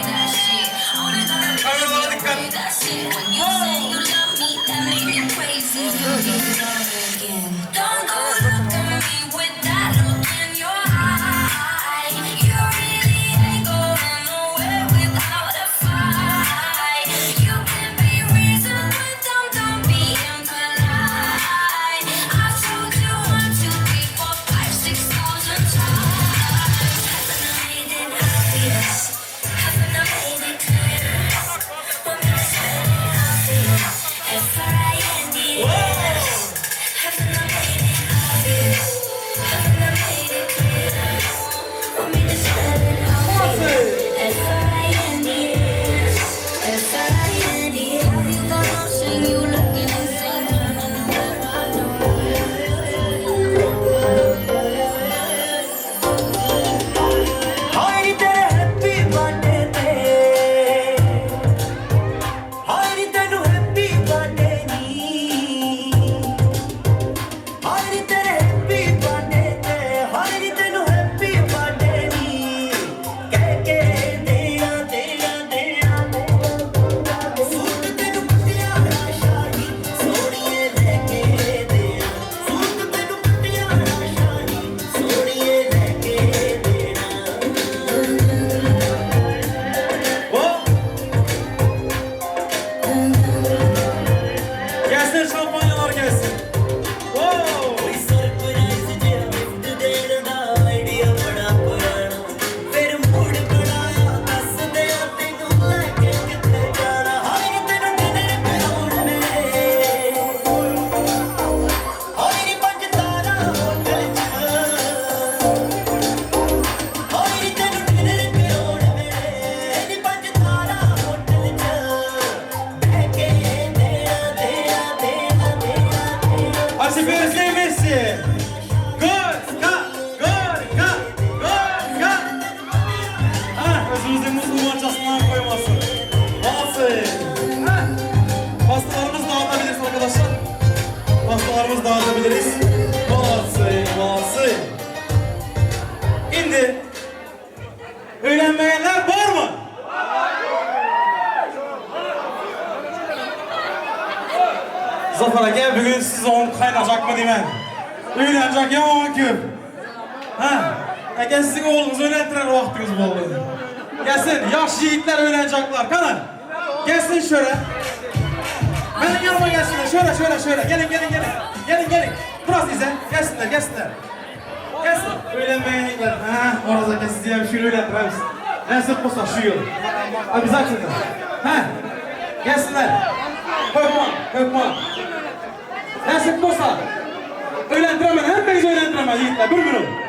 that shit. Only gonna Everybody crazy, come. that shit. When you say you love me, that make me crazy. You did it all again. Don't go look at me with that look in your eye. You really ain't going nowhere without a fight. You can be reasoned with them, don't be impolite. I've told you 1, 2, 3, 4, 5, 6,000 times. Haven't I made it obvious? Haven't I made it clear? Want me to spell it obvious? F-R-I-N-D-S. Haven't I made it obvious? Haven't I made it clear? Want me to spell it obvious? F-R-I-N-D-S. F-R-I-N-D-S. You got no shame, you looking insane. Turning around, I know. हाय तेरे happy birthday ते हाय तेनू happy birthday नी हाय तेरे happy birthday ते हाय तेनू happy birthday नी कह के देना देना देना सूट तेनू पट्टियां शाही सोनिए लेके देना सूट तेनू पट्टियां शाही सोनिए लेके देना Hop. Gelsin şampanyalar gelsin. Wow. कोई सरप्राइज जिहा गिफ्ट देने दा आइडिया बड़ा पुराना फिर मूड बनाया दस दिया तेनू लेके किथे जाना हाय तेनू डिनर कराउण मेरे हाय नी 5 तारा होटल च हाय तेनू डिनर कराउण मेरे नी 5 तारा होटल च बह के देना देना देना देना Hadi birisi birisi. Gol, ka, gol, ka, gol, ka. Ha, özümüzün muzlu maçasından koymasın. Olsun. Ha. Pastalarımız dağıtabiliriz arkadaşlar. Pastalarımız dağıtabiliriz. Olsun, olsun. Şimdi öğrenmeyenler var mı? Zafer Ege bugün siz on kaynayacak mı diyeyim ben? Öğrenecek ya o kür. Ha? Egen sizin oğlunuz öğrendiren vaktiniz bu oldu. Gelsin, yaş yiğitler öğrenecekler. Kanın. Gelsin şöyle. Benim yanıma gelsinler. Şöyle. Gelin. Gelin. Burası ise. Gelsinler. Gelsin. Öğrenmeye gel. Orada siz diye bir şey öğrendiremiz. Nasıl posa şu yol. Обязательно. Gelsinler. Hökman. Nasıl posa. Öğrendiremem. Hepiniz öğrendiremem yiğitler. Bir.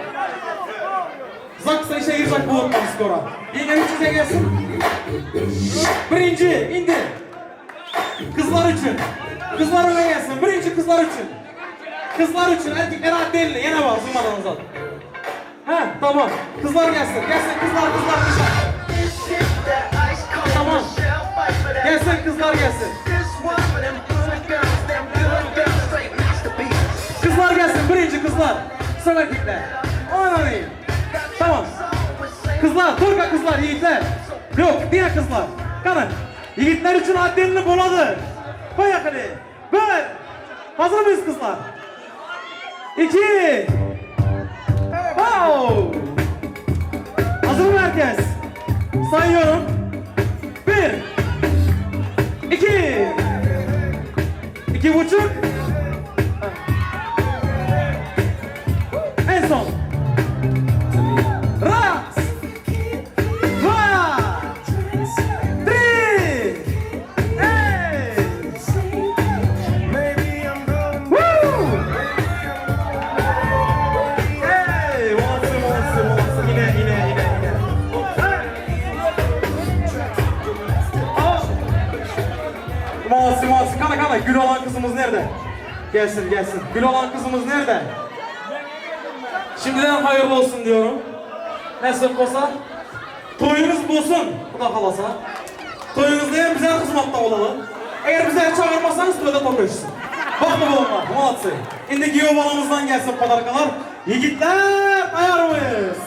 Zaksa işe girecek bu ortam skora. Yine 300'e gelsin. Birinci, indi. Kızlar için. Kızlar öne gelsin. Birinci kızlar için. Kızlar için. Erkekler adli. Yine var zımadan zaten. Tamam. Kızlar gelsin. Kızlar. Tamam. Kızlar gelsin. Kızlar gelsin. Birinci kızlar. Son erkekler. Oynayın. Tamam. Kızlar, Turka kızlar, yiğitler. Yok, diğer kızlar. Kanın. Yiğitler için adlenini boladı. Koy yakını. Bir. Hazır mıyız kızlar? 2. Wow. Hazır mı herkes? Sayıyorum. 1. 2. 2,5. En son. Ras! 2, 3, Masi. Kana. Gül olan kızımız nerede? Gelsin. Gül olan kızımız nerede? Şimdiden hayırlı olsun diyorum. Nasip olsa toyunuz bulsun. Bu da kalasa. Toyunuzda en güzel kızmakta olalım. Eğer bize çağırmasanız sırada toplaşsın. Bakma oğlumlar, muhatsı. Şimdi giyo balamızdan gelsin padarkalar. Yiğitler ayar mıyız?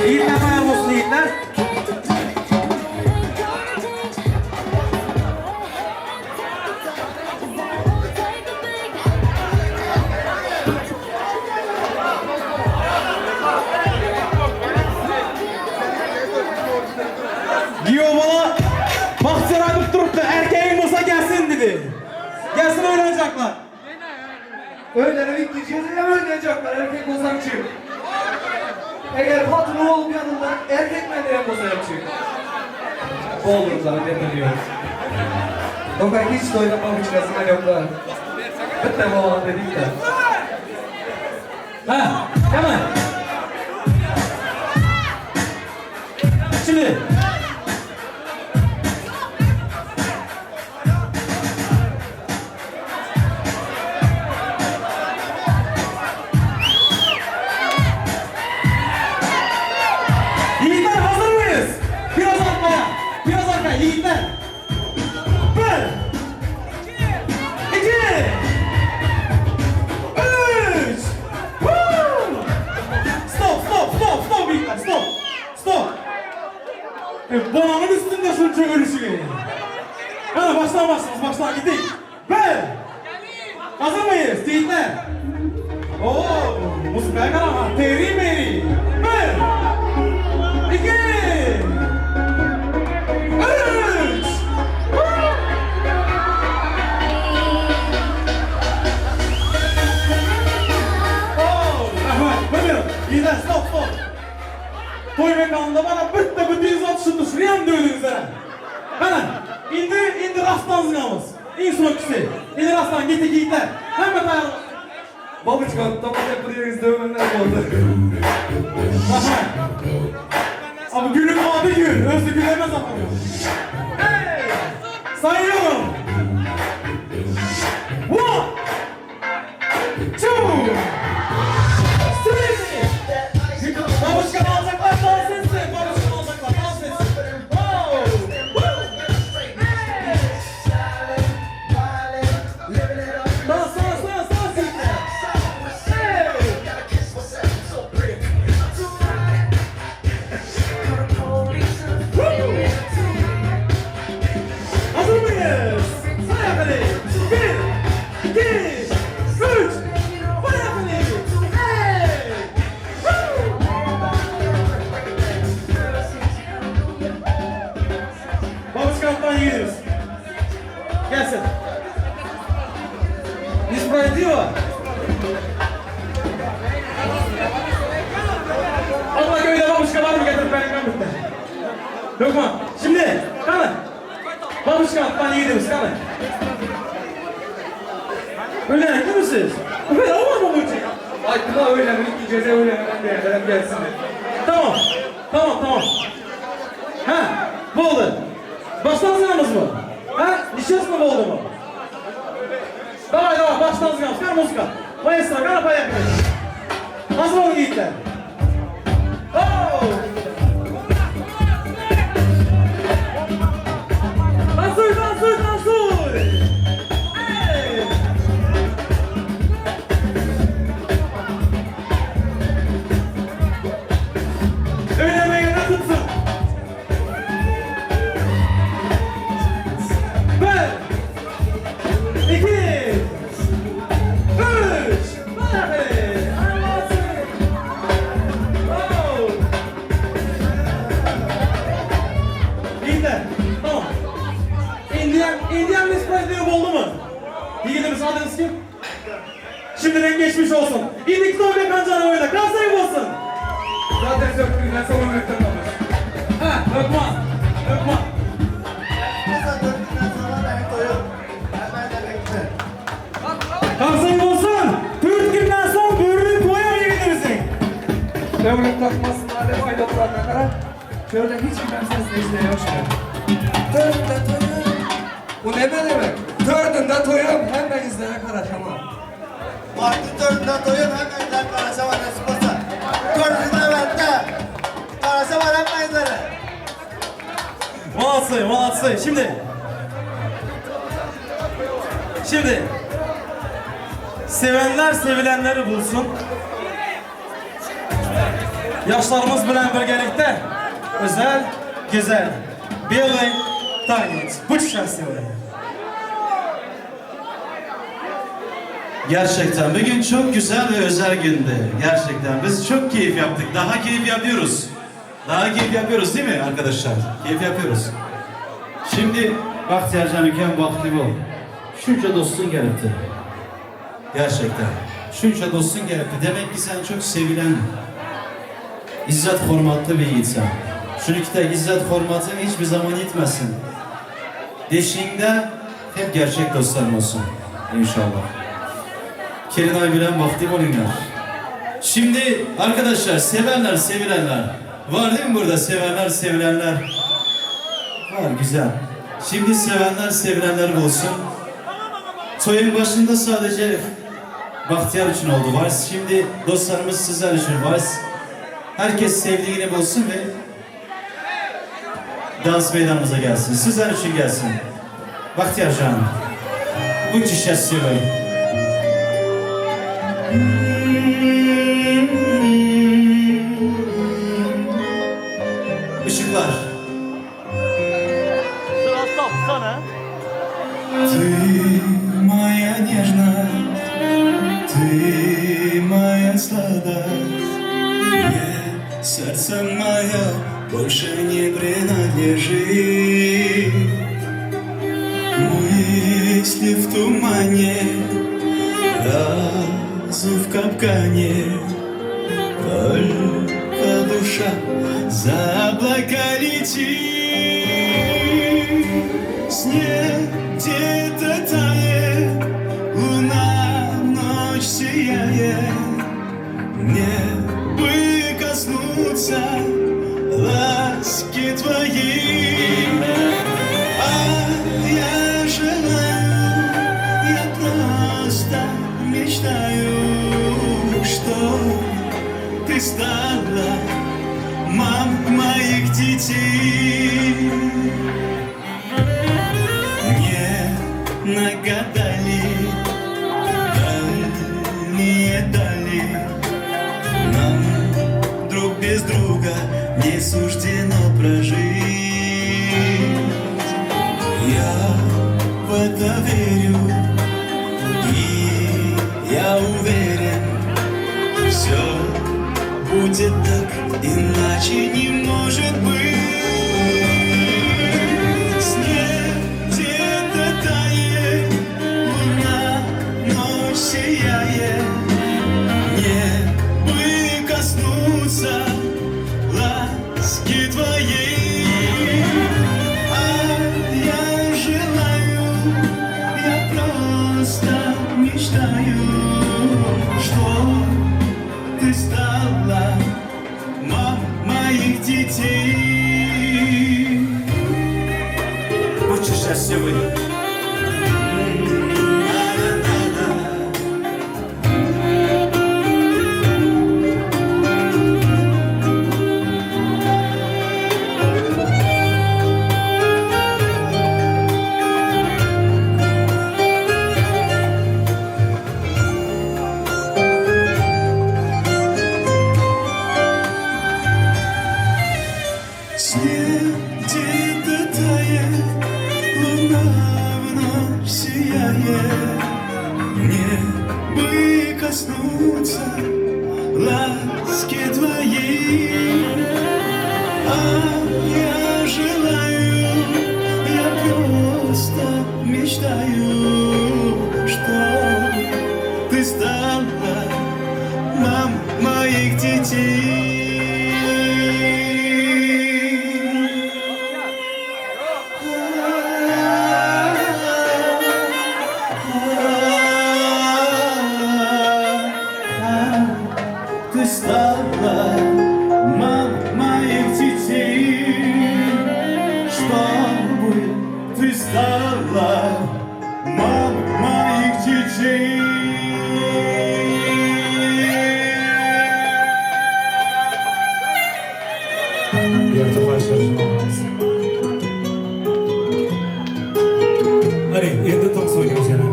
Yiğitler ayar olsun yiğitler. Giyo bana bahçe rakıp durup da erkeğin olsa gelsin dedi. Gelsin öğrenecekler. Öğlene bitleyeceğiz hem öğrenecekler erkek olsak çık. Eğer hatunu olup yanında erkek mendelen olsa çık. Olur zaten deniyoruz. Dokar hiç doyuramamış resmen yoklar. Bitti babam dedik de. Hemen. Şimdi. Yiğitler hazır mıyız? Biraz arkaya yiğitler. 1, 2, 3. Stop yiğitler, stop. Bonanın üstünde şunca ölüşü. Hadi baştan gidelim. 1. Hazır mıyız yiğitler? Musikaya kalama. Teri meri. 1, 2, 3. İyiler stop. Toy mekanında bana bütün atışın dışarıyan dövdüğünüzlere. Hemen indi rastlan zınamız. İn son kişi. İndi rastlan gitti yiğitler. Hemen ayarlı. Babuçka toplayıp duruyoruz dövmenler oldu. Abi gülüm abi gül. Özü gülemez atmıyor. Hey! Sayıyorum. 1, 2, 3. Babuşkan alacaklar dans etsin. Dans etsin. Dans. Hazır mıyız? ediyor. Allah köyde babuşka var mı getirip benim gömükte? Yok mu? Şimdi kalın. Babuşka attan yiğidimiz kalın. Öyle değil misiniz? Böyle olmaz mı bu için? Aklıma öğlenmek gecede öğlenmeden değerlerim gelsin. Tamam. Ha, bu oldu. Baştan sıramız mı? Ha, nişas mı bu oldu mu? Davay, baştan sıramız. Ver müzika. Maestro, ver paya yapayım. Hazır olun yiğitler. Oh! Dansur! Hey! Öyle tutsun. Bir, iki, üç, hadi. Oh. İyiler, tamam. Indian Miss Prize oldu mu? Yiğidimiz adınız kim? Şimdiden geçmiş olsun. İndik Doğu'ya kancanı oyna. Kalsayım olsun. Zaten söktüğünden sonra unutturmamış. Ha, öpma. Kalsayım olsun. 4 günden sonra böğrünü koyamayabilir misin? Devlet takmasın hadi fayda bırakana. Şöyle hiç güvensiz izle yok şimdi. Dördünde toyum. Bu ne demek? Dördünde toyum hemen izlere karışamam. Martı dördünden doyum hem evden karasa var nasip olsa. Dördünden bende. Karasa var hem evlere. Молодцы. Şimdi sevenler sevilenleri bulsun. Yaşlarımız bilen birlikte özel, güzel Billy Tanit. Bu şahsi öyle. Gerçekten bugün çok güzel ve özel gündü. Gerçekten biz çok keyif yaptık. Daha keyif yapıyoruz değil mi arkadaşlar? Keyif yapıyoruz. Şimdi Bahtiyarcan ülkem vakti bol. Şunca dostun gelipti. Gerçekten. Şunca dostun gelipti. Demek ki sen çok sevilen, izzet hürmetli bir yiğitsen. Şunukta izzet hürmetin hiçbir zaman yitmesin. Deşiğinde hep gerçek dostlarım olsun. İnşallah. Kelinay bilen vakti bolunlar. Şimdi arkadaşlar sevenler, sevilenler. Var değil mi burada sevenler, sevilenler? Var, güzel. Şimdi sevenler, sevilenler olsun. Toyun başında sadece Bahtiyar için oldu vals. Şimdi dostlarımız sizler için vals. Herkes sevdiğini bulsun ve dans meydanımıza gelsin. Sizler için gelsin. Bahtiyar canım. Bu çişe seviyorum. Işıklar. Ты моя нежность, ты моя сладость. Мне сердце мое больше не принадлежит. Мысли в тумане, разум в капкане. Только душа за облака летит. Снег где-то тает, луна в ночь сияет. Мне бы коснуться ласки твоей. А я желаю, я просто мечтаю, что ты стала мамой моих детей. Мне нагадали дальние дали. Нам друг без друга не суждено прожить. Я в это верю, и я уверен, все будет так, иначе не может быть. Снег где-то тает, луна ночь сияет. Не бы коснуться ласки твоей, а я желаю, я просто мечтаю, что ты стала моих детей. Будьте счастливы. Снег где-то тает, луна вновь сияет. Мне бы коснуться ласки твоей, а я желаю, я просто мечтаю, что ты стала моих детей. Ты стала моих детей, чтобы ты стала моих детей. Yerti başlarız. Hadi endi to'q so'yamiz yana.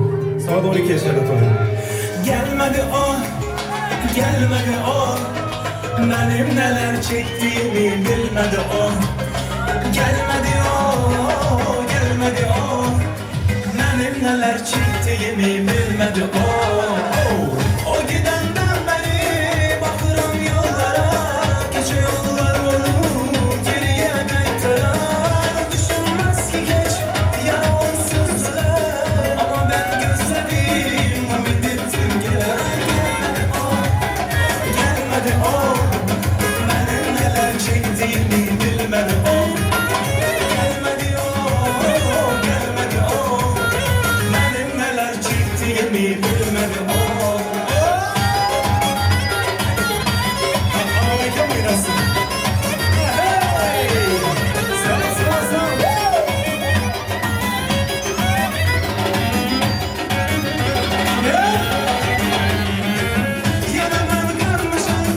Soat 12 yaşlarda to'y. Gelmedi o, gelmedi o. Benim neler çektiğimi bilmedi o. Gelmedi o, gelmedi o. Benim neler çektiğimi bilmedi o. O gidenden beri bakırım yollara. Gece yollar onu geriye kaytaran. Düşünmez ki geç yaransızlar. Ama ben gözledim ümit ettim gelen. Gelmedi o, benim neler çektiğimi bilmedi o. Gelmedi o, gelmedi o, benim neler çektiğimi bilmedi o. Harika oynasın. Hey! Sağ, sağ, sağ. Yanımdan kalmışım,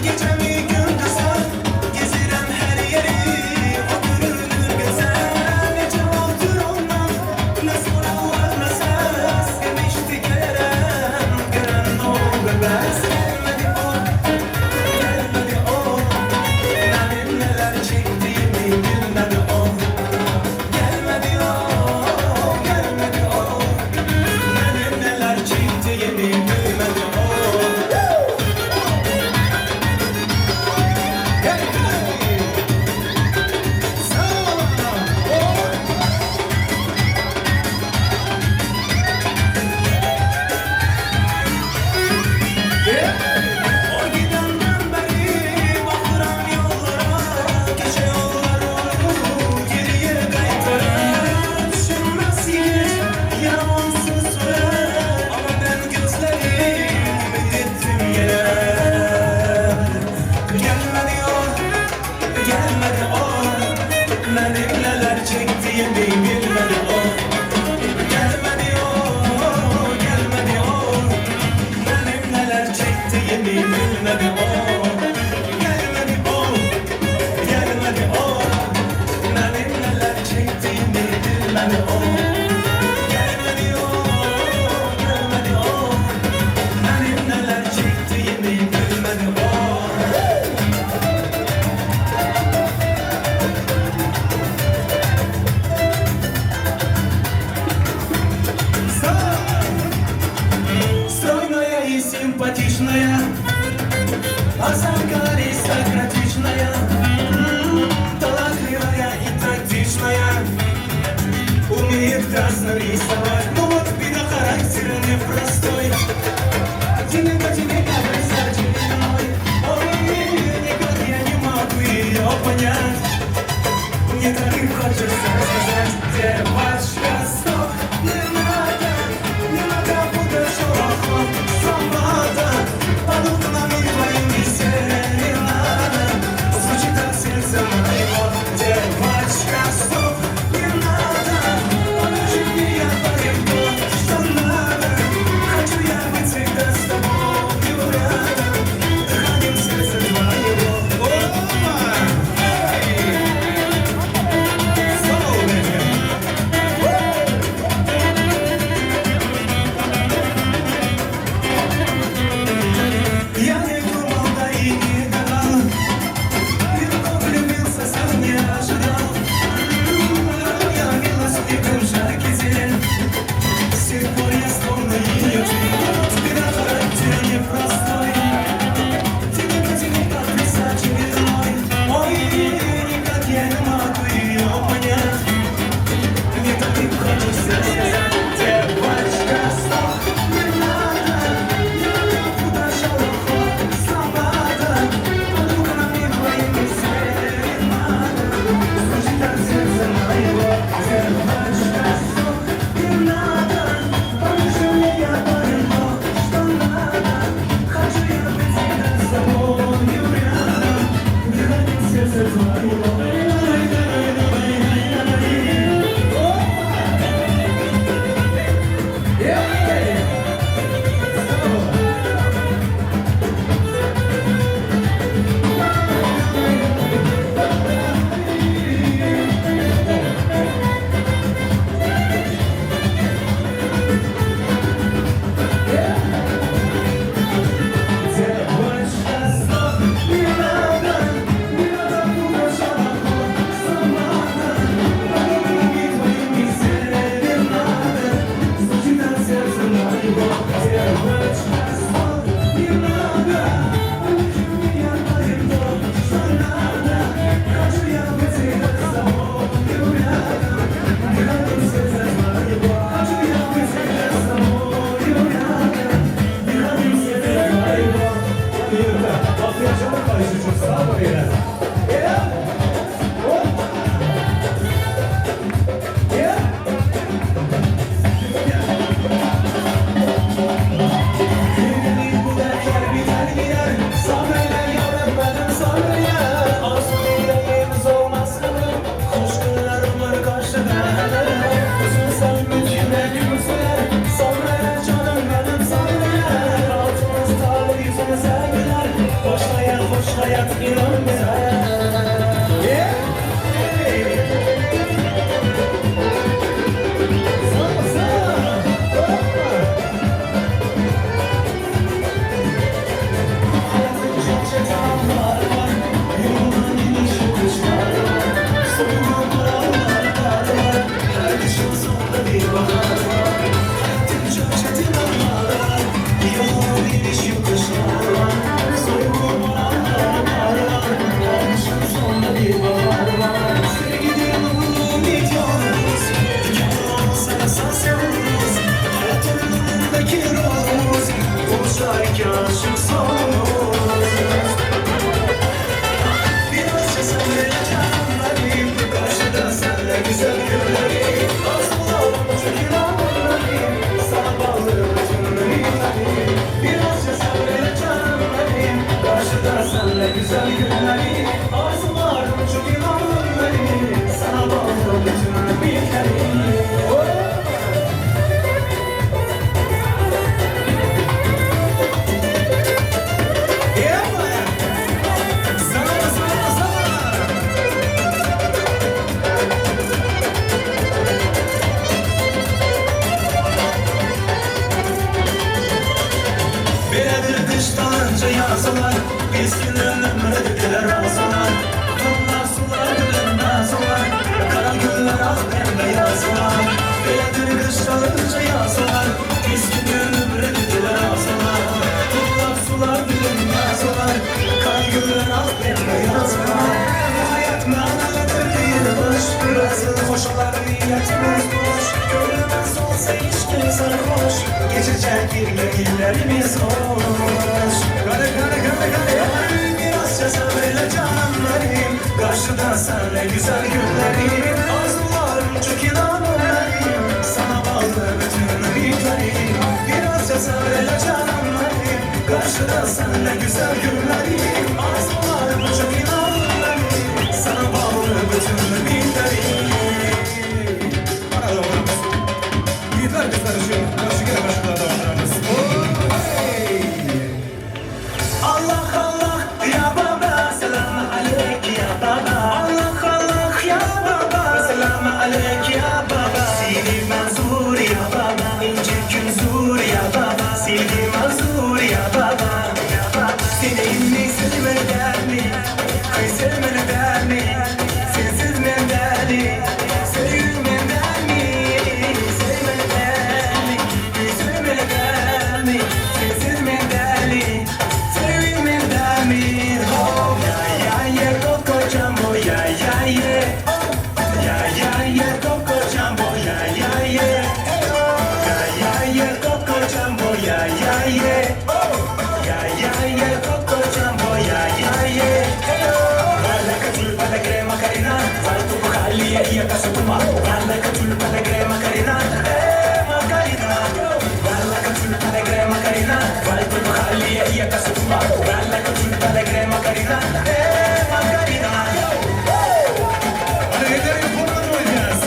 gecemi gündüzden. Geziren her yeri, o görünür güzel. Ne cevaptır ondan, ne sorular ne ses. Demişti gelen, gören o bebek. Gelmedi o, gelmedi o. Benim neler çektiğimi bilmedi o. Gelmedi o, gelmedi o. Benim neler çektiğimi bilmedi o. O gidenden beri bakıram yollara. Gece yollar onu geriye kaytaran. Düşünmez ki yaransız sürer. Ama ben gözlerim ümit ettim yine. Gelmedi o, gelmedi o. Benim neler çektiğimi bilmedi o. Gelmedi o, gelmedi o. Benim neler çektiğimi bilmedi o. Gelmedi o, gelmedi o. Benim neler çektiğimi bilmedi o. Gelmedi o, gelmedi o. Benim neler çektiğimi bilmedi o. Стройная и симпатичная, осанка аристократичная, талантливая и тактичная, умеет красно рисовать, но вот беда характера непростой. Не так и хочется сказать, девочка, стоп. Не надо путать шелохов, свобода. Под окнами твоими не надо. Звучит от сердца моего, девочка, стоп. Не надо, покажи мне, я пойму, что надо. Хочу я быть всегда с тобой рядом, дыханием сердца твоего. Я не думал, да и не гадал, легко влюбился, сам не ожидал. Я явилась в диком жакете, с тех пор я словно ее тень. Тебя характер непростой, тебе подписать очередной. Ой, никак я не могу ее понять. Мне так и хочется сказать, девочка, стоп. Не надо путать шелохов, свобода. Под окнами твоими не надо. Звучит от сердца моего, девочка, стоп. Не надо, покажи мне, я пойму, что надо. Хочу я быть всегда с тобою рядом, дыханием сердца твоего. Hoş hayat inan güzel günleri, arzularım çok inanları, sana bağlı bütün bilgileri. Yazılar, eskilerin ömrediler razılar. Tonlar sular, gülünmez olar. Kara güller ah bembeyazlar. Beyazır kışlarınca yazılar, eskilerin ömrediler razılar. Tonlar sular, gülünmez olar. Kara güller ah bembeyazlar. Hayat manalıdır değilmiş, birazı hoş olar, niyetimiz boş. Gönlümüz olsa hiç kimse sarhoş. Gece gerçek illerimiz hoş. Kale kale kale kale biraz sabırla canlarım. Karşıda sana güzel günlerim. Arzularım çok inanırım. Sana bağlı bütün ümitlerim. Biraz sabırla canlarım. Karşıda sana güzel günlerim. Arzularım çok inanırım. Sana bağlı bütün ümitlerim. Yiğitler kızlar şu karşı gene başlıklarda varlarınız. Allah Allah ya baba selam aleyk ya baba. Allah Allah ya baba selam aleyk ya baba. Seni manzur ya baba, ince günzur ya baba. Seni manzur ya baba, ya baba. Seni inni sevmeden mi? Kıy sevmeden mi? Sensiz menden mi? Sevmeden mi? Sevmeden mi? Kıy sevmeden mi? Sensiz menden mi? Sevmeden mi? Oh ya ya ya Coco Jumbo ya ya ya. Ya ya ya Coco Jumbo ya ya ya. Ya ya ya Coco Jumbo ya ya ya. Ya ya ya Coco Jumbo ya ya ya. Wala ka tulpa na crema karina, wala tu bukhali iya ka sutuma. Wala ka tulpa na crema karina, makarina. Wala ka tulpa na crema karina, wala tu bukhali iya ka sutuma. Wala ka tulpa na crema karina, makarina. Hareketleri formatı oynayacağız.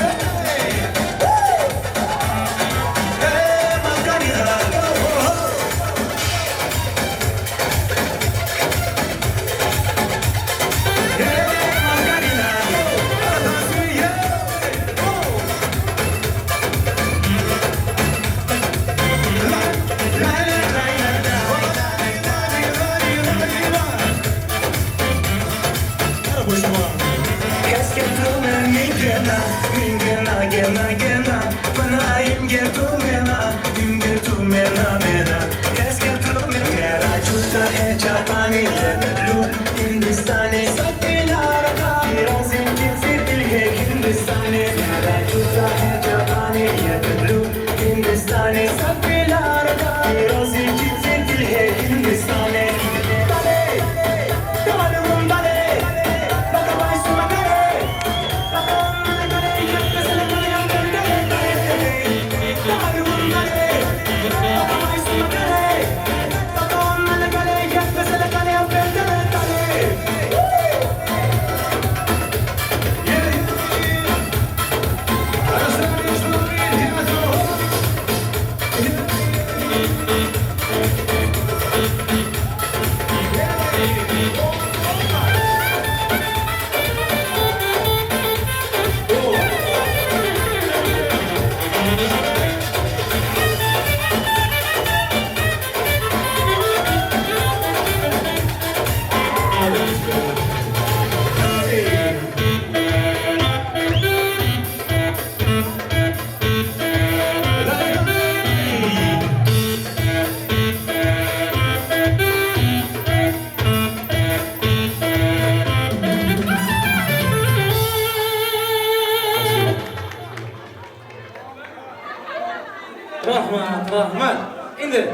Rahmat, rahmat. Şimdi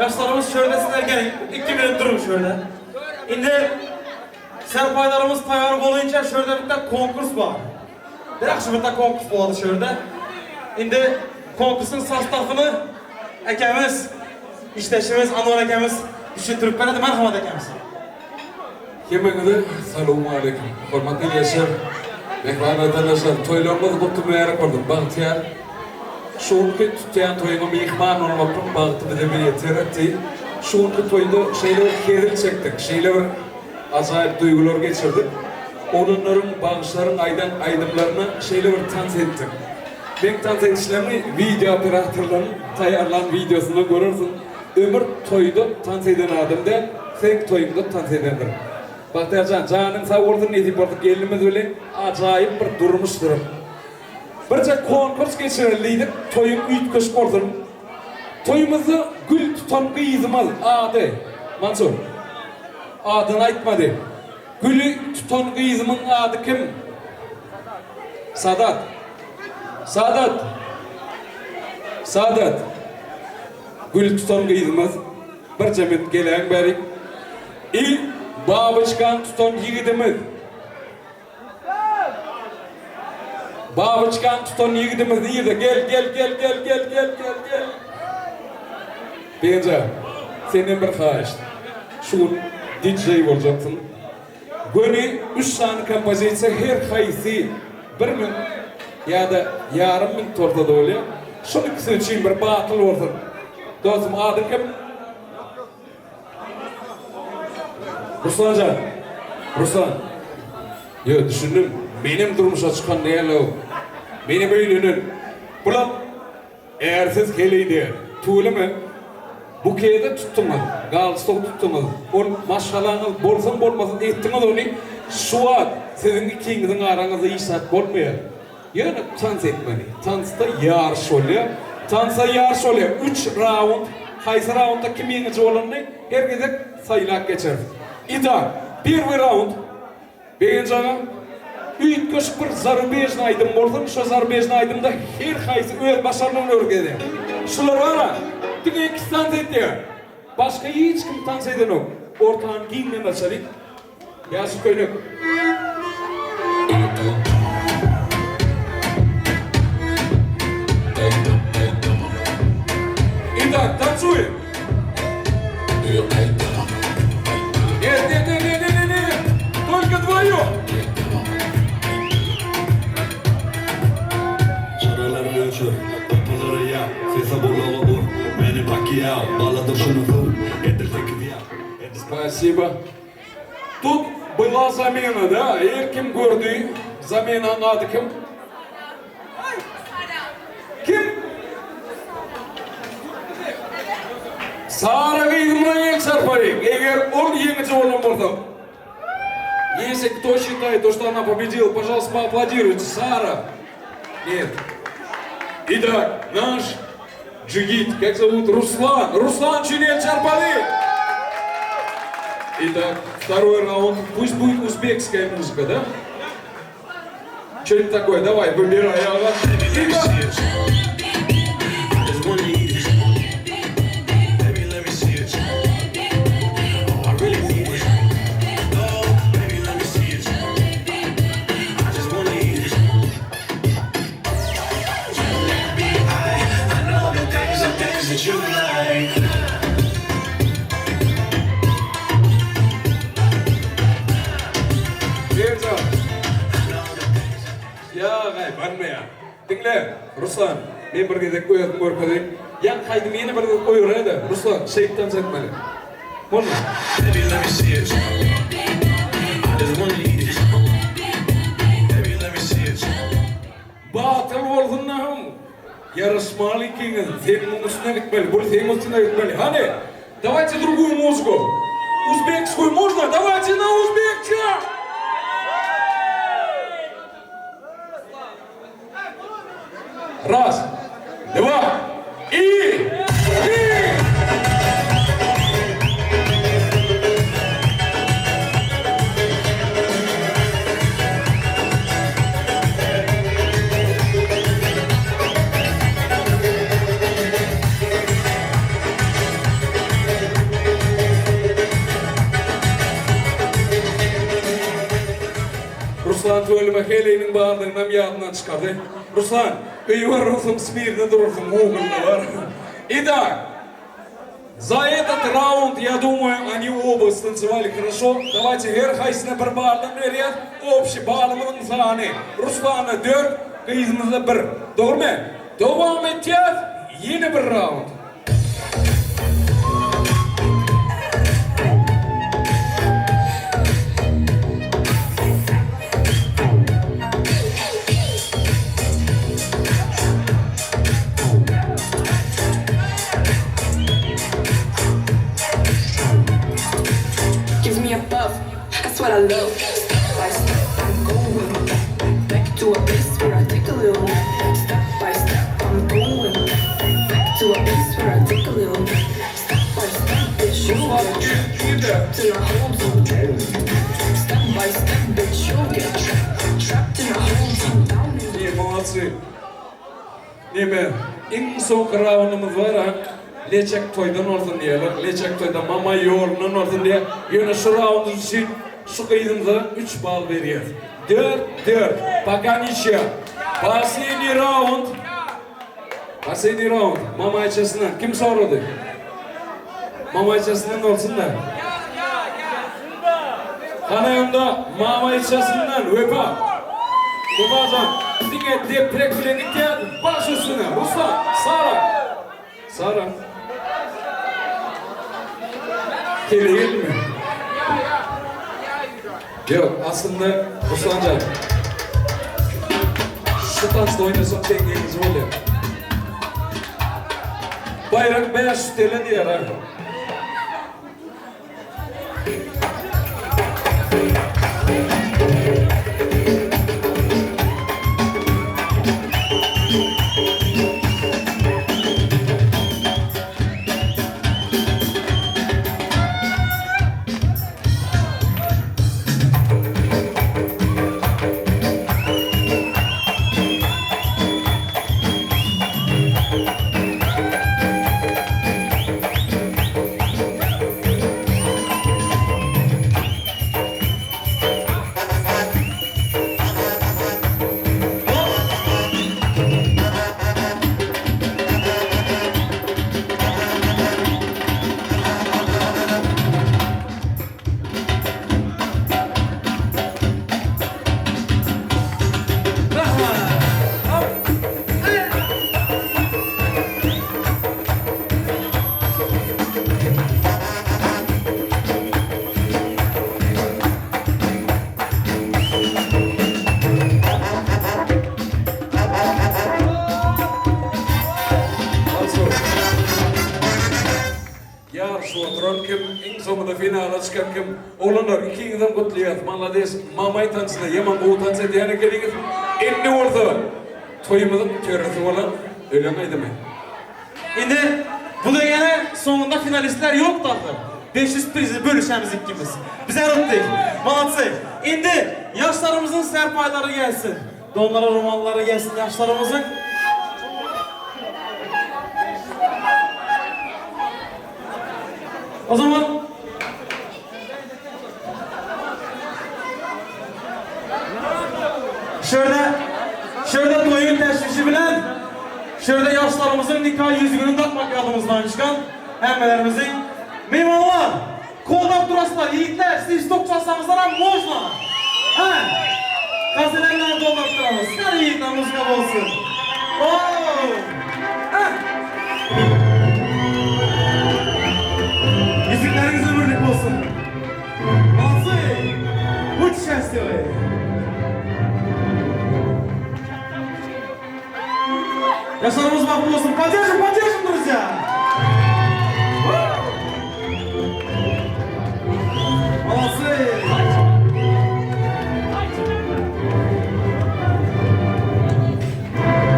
yaşlarımız şöyle sizler gelin. 2 minut durun şöyle. Şimdi serpaylarımız tayar olunca şöyle bir de konkurs var. Bir akşam bir de konkurs oldu şöyle. Şimdi konkursun sastafını ekemiz, işleşimiz, Anwar ekemiz düşündürüp bana da merhamet ekemiz. Hemmenize selamun aleyküm. Hormatly yaşar, mehman vatandaşlar, toylarımız kutlamaya koydum. Bahtiyar, şunki tutmayan toyuna mihman olmaktan bahtı bize bir yeter. Şunki toyda şeyler keril çektik, şeyler acayip duygular geçirdik. Onların bağışların aydımlarını şeyler tans ettik. Ben tans edişlerini video operatörlerinin tayarlan videosunda görürsün. Ömür toyda tans eden adamda, sen toyunda tans edendir. Bahtiyarcan, canın sağ olsun, edip artık gelimiz öyle acayip bir durmuştur. Birce konkurs geçiriliydi, toyun üytküş olsun. Toyumuzu gül tutan kıyızımız adı, Mansur. Adını aytmadı. Gülü tutan kıyızımın adı kim? Sadat. Sadat. Sadat. gül tutan kızımız bir cemet gelen berik. Babıçkan tutan yigidimiz. Babıçkan tutan yigidimiz iyi de gel. Bence senin bir xahiş. Şu DJ olacaksın. Böyle 3 tane kompozisiya her kaysi 1 min ya da yarım min tortada oluyor. Şunu kısa için bir batıl olsun. Dostum adın kim? Ruslancan. Ruslan. Yo düşündüm. Benim durmuşa çıkan ne o? Benim öylünün. Bulan eğer siz keliydi. Tuğlu mu? Bu köyde tuttunuz, Galstok tuttunuz. On maşalahınız bolsun bolmasın ettiniz onu. Şu an sizin ikinizin aranızda işat bolmuyor. Yani dans etmeni. Dansta yarış oluyor. Dansa yarış oluyor. 3 round. Haysi roundda kim yenici olanını herkese sayılak geçer. İda bir round. Birinci ana üytköş bir zarubejni aydım bolsun. Şu zarubejni aydımda her haysi öz başarılı örgede. Şular var ha. Tüm ikisi dans ediyor. Başka hiç kim dans eden yok. Ortağın giyinmen açarık. Yaşı köynük. Итак, танцуем. Нет. Только вдвоем. Şaraları ölçür, kapıları yap, sesa bulağı vur. Beni bakıyor, bağladım şunu vur. Edir'deki diye. Спасибо. Тут была замена, да? И кем гордый? Замена надо кем? Kim? Sara kıyımına el çarpayım. Eğer он yenici olan burada. Если кто считает, то, что она победила, пожалуйста, поаплодируйте. Сара. Нет. Итак, наш джигит, как зовут? Руслан. Руслан Чилен Чарпали. Итак, второй раунд. Пусть будет узбекская музыка, да? Что-нибудь такое, давай, выбирай. Итак. That you like. Ya gay banma ya. Dinle Ruslan. Ben bir gidip koyalım orkadayım. Yan kaydım yine bir gidip koyuyor hadi. Ruslan şeytan çekmeli. Olma. Baby, let me see it. I just wanna eat it. Baby, let me see it. Batıl olduğundan yarışmalı ikiniz. Senin üstüne gitmeli. Bu senin üstüne gitmeli. Hani? Давайте другую музыку. Узбекскую можно? Давайте на узбекче! Раз, два и... Ruslan Tölüme Hele'nin bağırdığından yadından çıkardı. Ruslan, iyi var olsun, смирно durursun, угольно var. Итак, за этот раунд, я думаю, они оба станцевали хорошо. Давайте herkesine bir bağırdan veriyat, общий bağlamının sahne. Ruslan'a 4, kızımıza 1. Doğru mu? Devam edeceğiz, yeni bir round. That's what I love. Step by step, I'm going back to a place where I take a little. Step by step, I'm going back to a place where I take a little. Step by step, bitch, you'll get trapped in a hold zone. Step by step, bitch, you'll get trapped in a hold zone. Down in İyi, молодцы. Değil mi? En son roundumuz var ha. leçek toydan olsun diyorlar. Leçek toydan mama yoğurunun olsun diye. Yine şu round için şu kıydımıza 3 bal veriyor. 4. Paganisha. Последний round. Последний round. Mama içesinden. Kim soruyordu? Mama içesinden olsun da. Kanayımda mama içesinden öpa. Kupazan. Dine deprek bilenik ya. Baş üstüne. Ruslan. Sara. Değil mi? Yok aslında Ruslancan. Şu taşta oynasam dengeniz oluyor. Bayrak beyaz sütüyle diyor abi. Sonunda finale çıkan kim? Olanlar ikinizden kutluyor. Malades, mamay tansına, yaman bu tansına diyene geliniz. Indi orada. Toyumuzun töresi olan ölemeydi mi? Şimdi bu degene sonunda finalistler yok da. 500 prizi bölüşemiz ikimiz. Bize rıttık. Malatsı. Şimdi yaşlarımızın serpayları gelsin. Donlara romanları gelsin yaşlarımızın. O zaman şöyle toyun teşvişi bilen şöyle yaşlarımızın nikah yüzüğünü takmak yadımızdan çıkan hemmelerimizin meymanlar, koldak duraslar, yiğitler, siz tok çalsanızlar ama mojla. Kazelerden koldak duramız. Her yiğitler müzika olsun. Yüzükleriniz ömürlük olsun. Nazlı, uç şahsiye. Yaşlarımız makbul olsun. Kaç yaşındınız ya? Nazlı.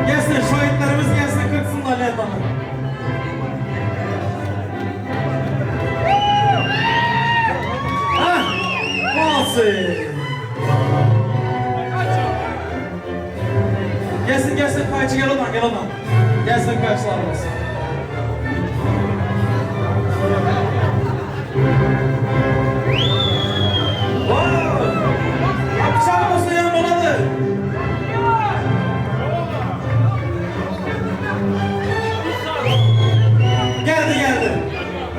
Gelsin, şahitlerimiz gelsin, kırksınlar Levan'ı. Gelsin kayıcı gel odan. Gelsin kayıcılarımız. Akşam olsun yan boladı.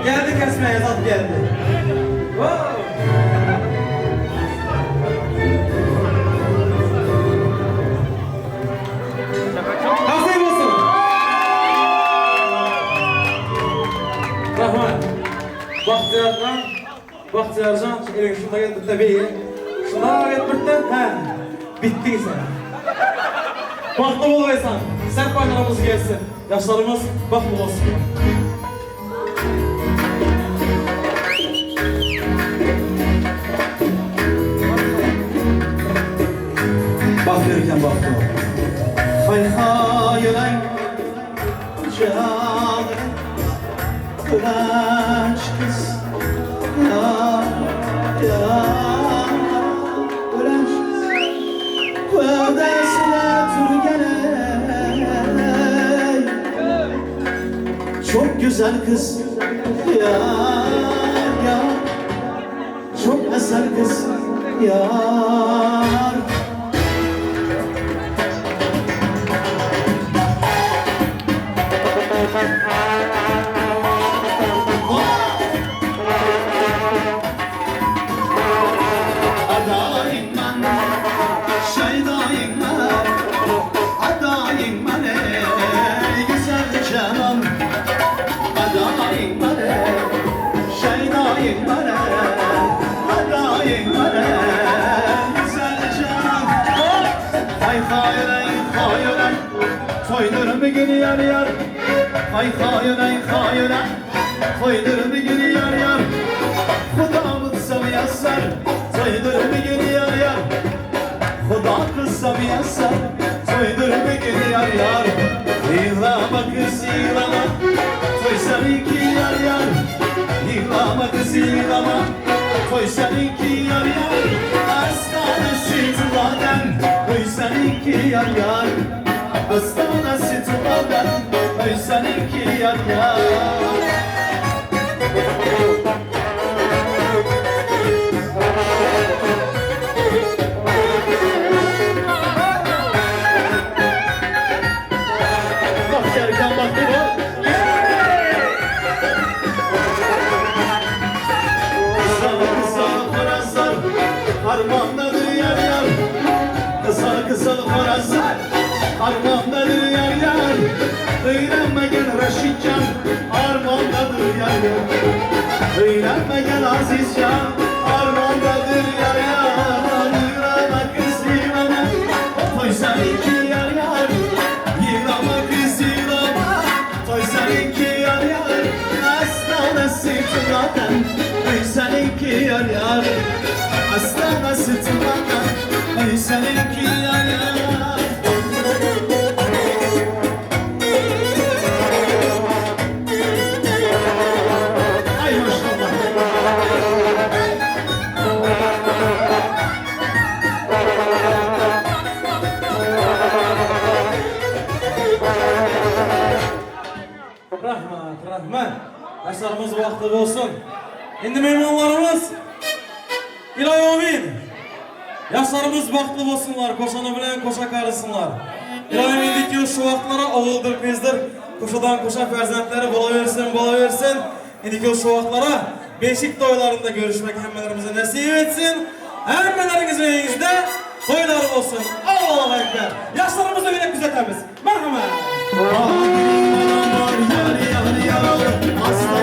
Geldi kesmeye zat geldi. Nasip olsun. Rahman. Bahtiyarcan, elin şunda geldi tabii. Şunda geldi bittin sen. Bahtlı olaysan, sen paylarımız gelsin. Yaşlarımız bahtlı olsun. Bak verirken baktım. Hay hayalay canım kıraç kız ya kıraç kız Kudasına turgene Çok güzel kız yar yar, çok eser kız yar. Adayım ben, şeydayım ben, adayım ben ey güzel canım. Adayım ben ey, şeydayım ben ey, adayım ben ey güzel canım. Hay hayırey hayırey, toydur bir gün yar yar. Hay hayırey hayırey, toydur bir gün yar yar. Xuda mıtsam yassar, toydur bir gün yar yar. Xuda kızsam yassar, toydur bir gün yar yar. Yığlama kız yığlama, toy seninki yar yar. Yığlama kız yığlama, toy seninki yar yar. Astanesi tuvadan, toy seninki yar yar. Astanesi tuvadan, toy seninki yar yar. Harmandadır yar yar, kısal kısal horazlar. Harmandadır yar yar, öğrenme gel Reşitcan. Harmandadır yar yar, öğrenme gel Azizcan. Harmandadır yar yar, yığlama kız yığlama, toy seninki yar yar. Yığlama kız yığlama, toy seninki yar yar. Astanası tuladan, toy seninki yar yar. Aslana sıtmana, ay seninki yar yar. Ay maşallah. Rahmat, rahmat. Yaşlarımız vakti olsun. Şimdi meymanlarımız İlahi amin. Yaşlarımız baktlı olsunlar, koşanı bilen koşa karısınlar. İlahi bildik ki şu vaktlara oğuldur, kızdır. Koşadan koşa ferzentleri bola versin. İndik ki şu vaktlara beşik toylarında görüşmek hemmelerimize nasip etsin. Hemmelerimizin elinizde toylar olsun. Allahu Ekber. Yaşlarımızı bile güzeltemiz. Merhamet. Saçma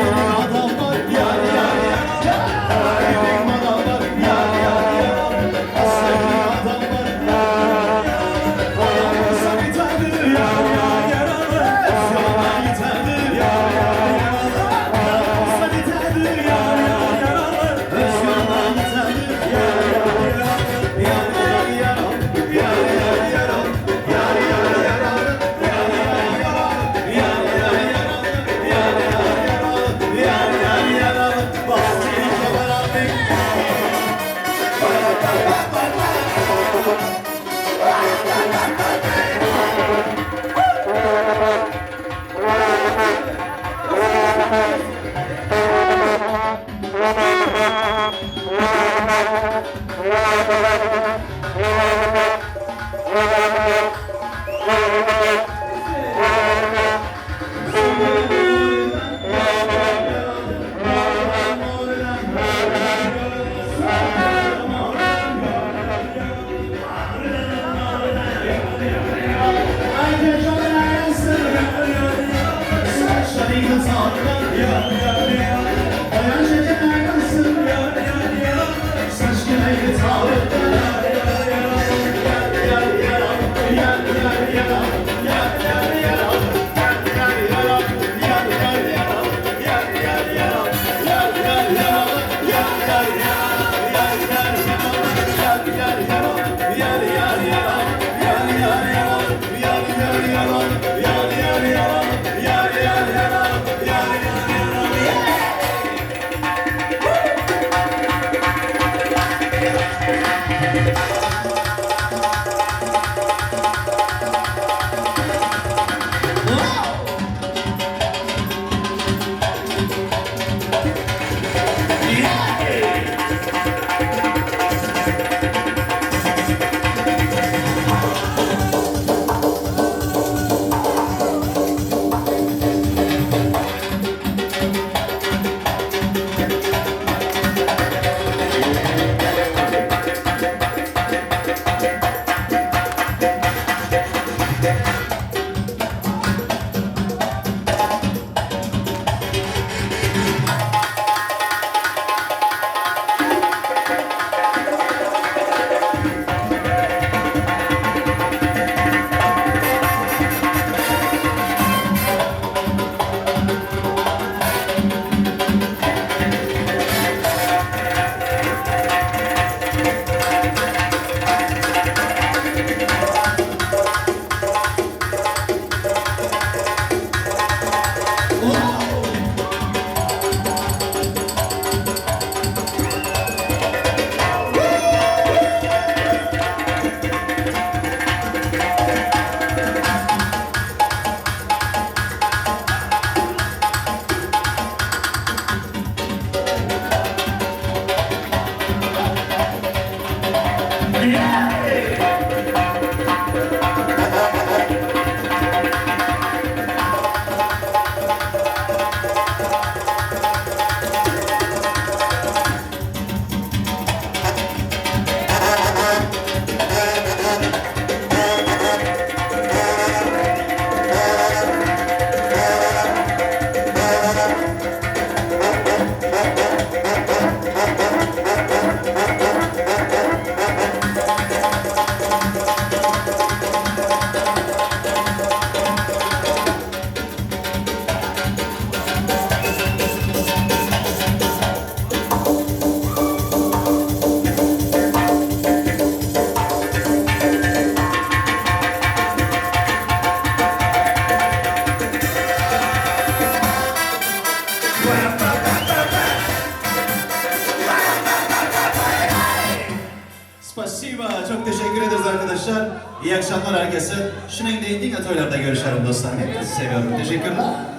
çok teşekkür ederiz arkadaşlar. İyi akşamlar herkese. Şunun değdiğin atölyelerinde görüşelim dostlar. Hepinizi seviyorum. Teşekkürler.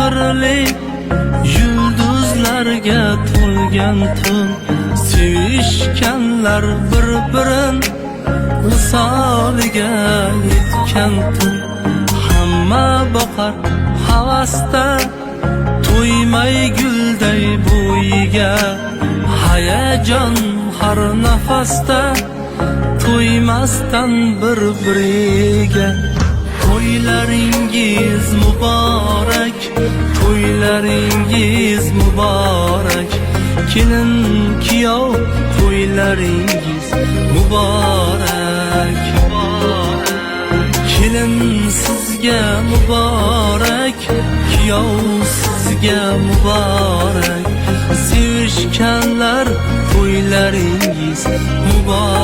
sehrli yulduzlarga to'lgan tun sevishganlar bir-birin misoliga yetgan tun hamma boqar havasda to'ymay gulday bo'yiga hayajon har nafasda to'ymasdan bir-biriga To'ylaringiz muborak, to'ylaringiz muborak, kelin kuyov to'ylaringiz muborak, kelin sizga muborak, kuyov sizga muborak, sevishganlar to'ylaringiz muborak.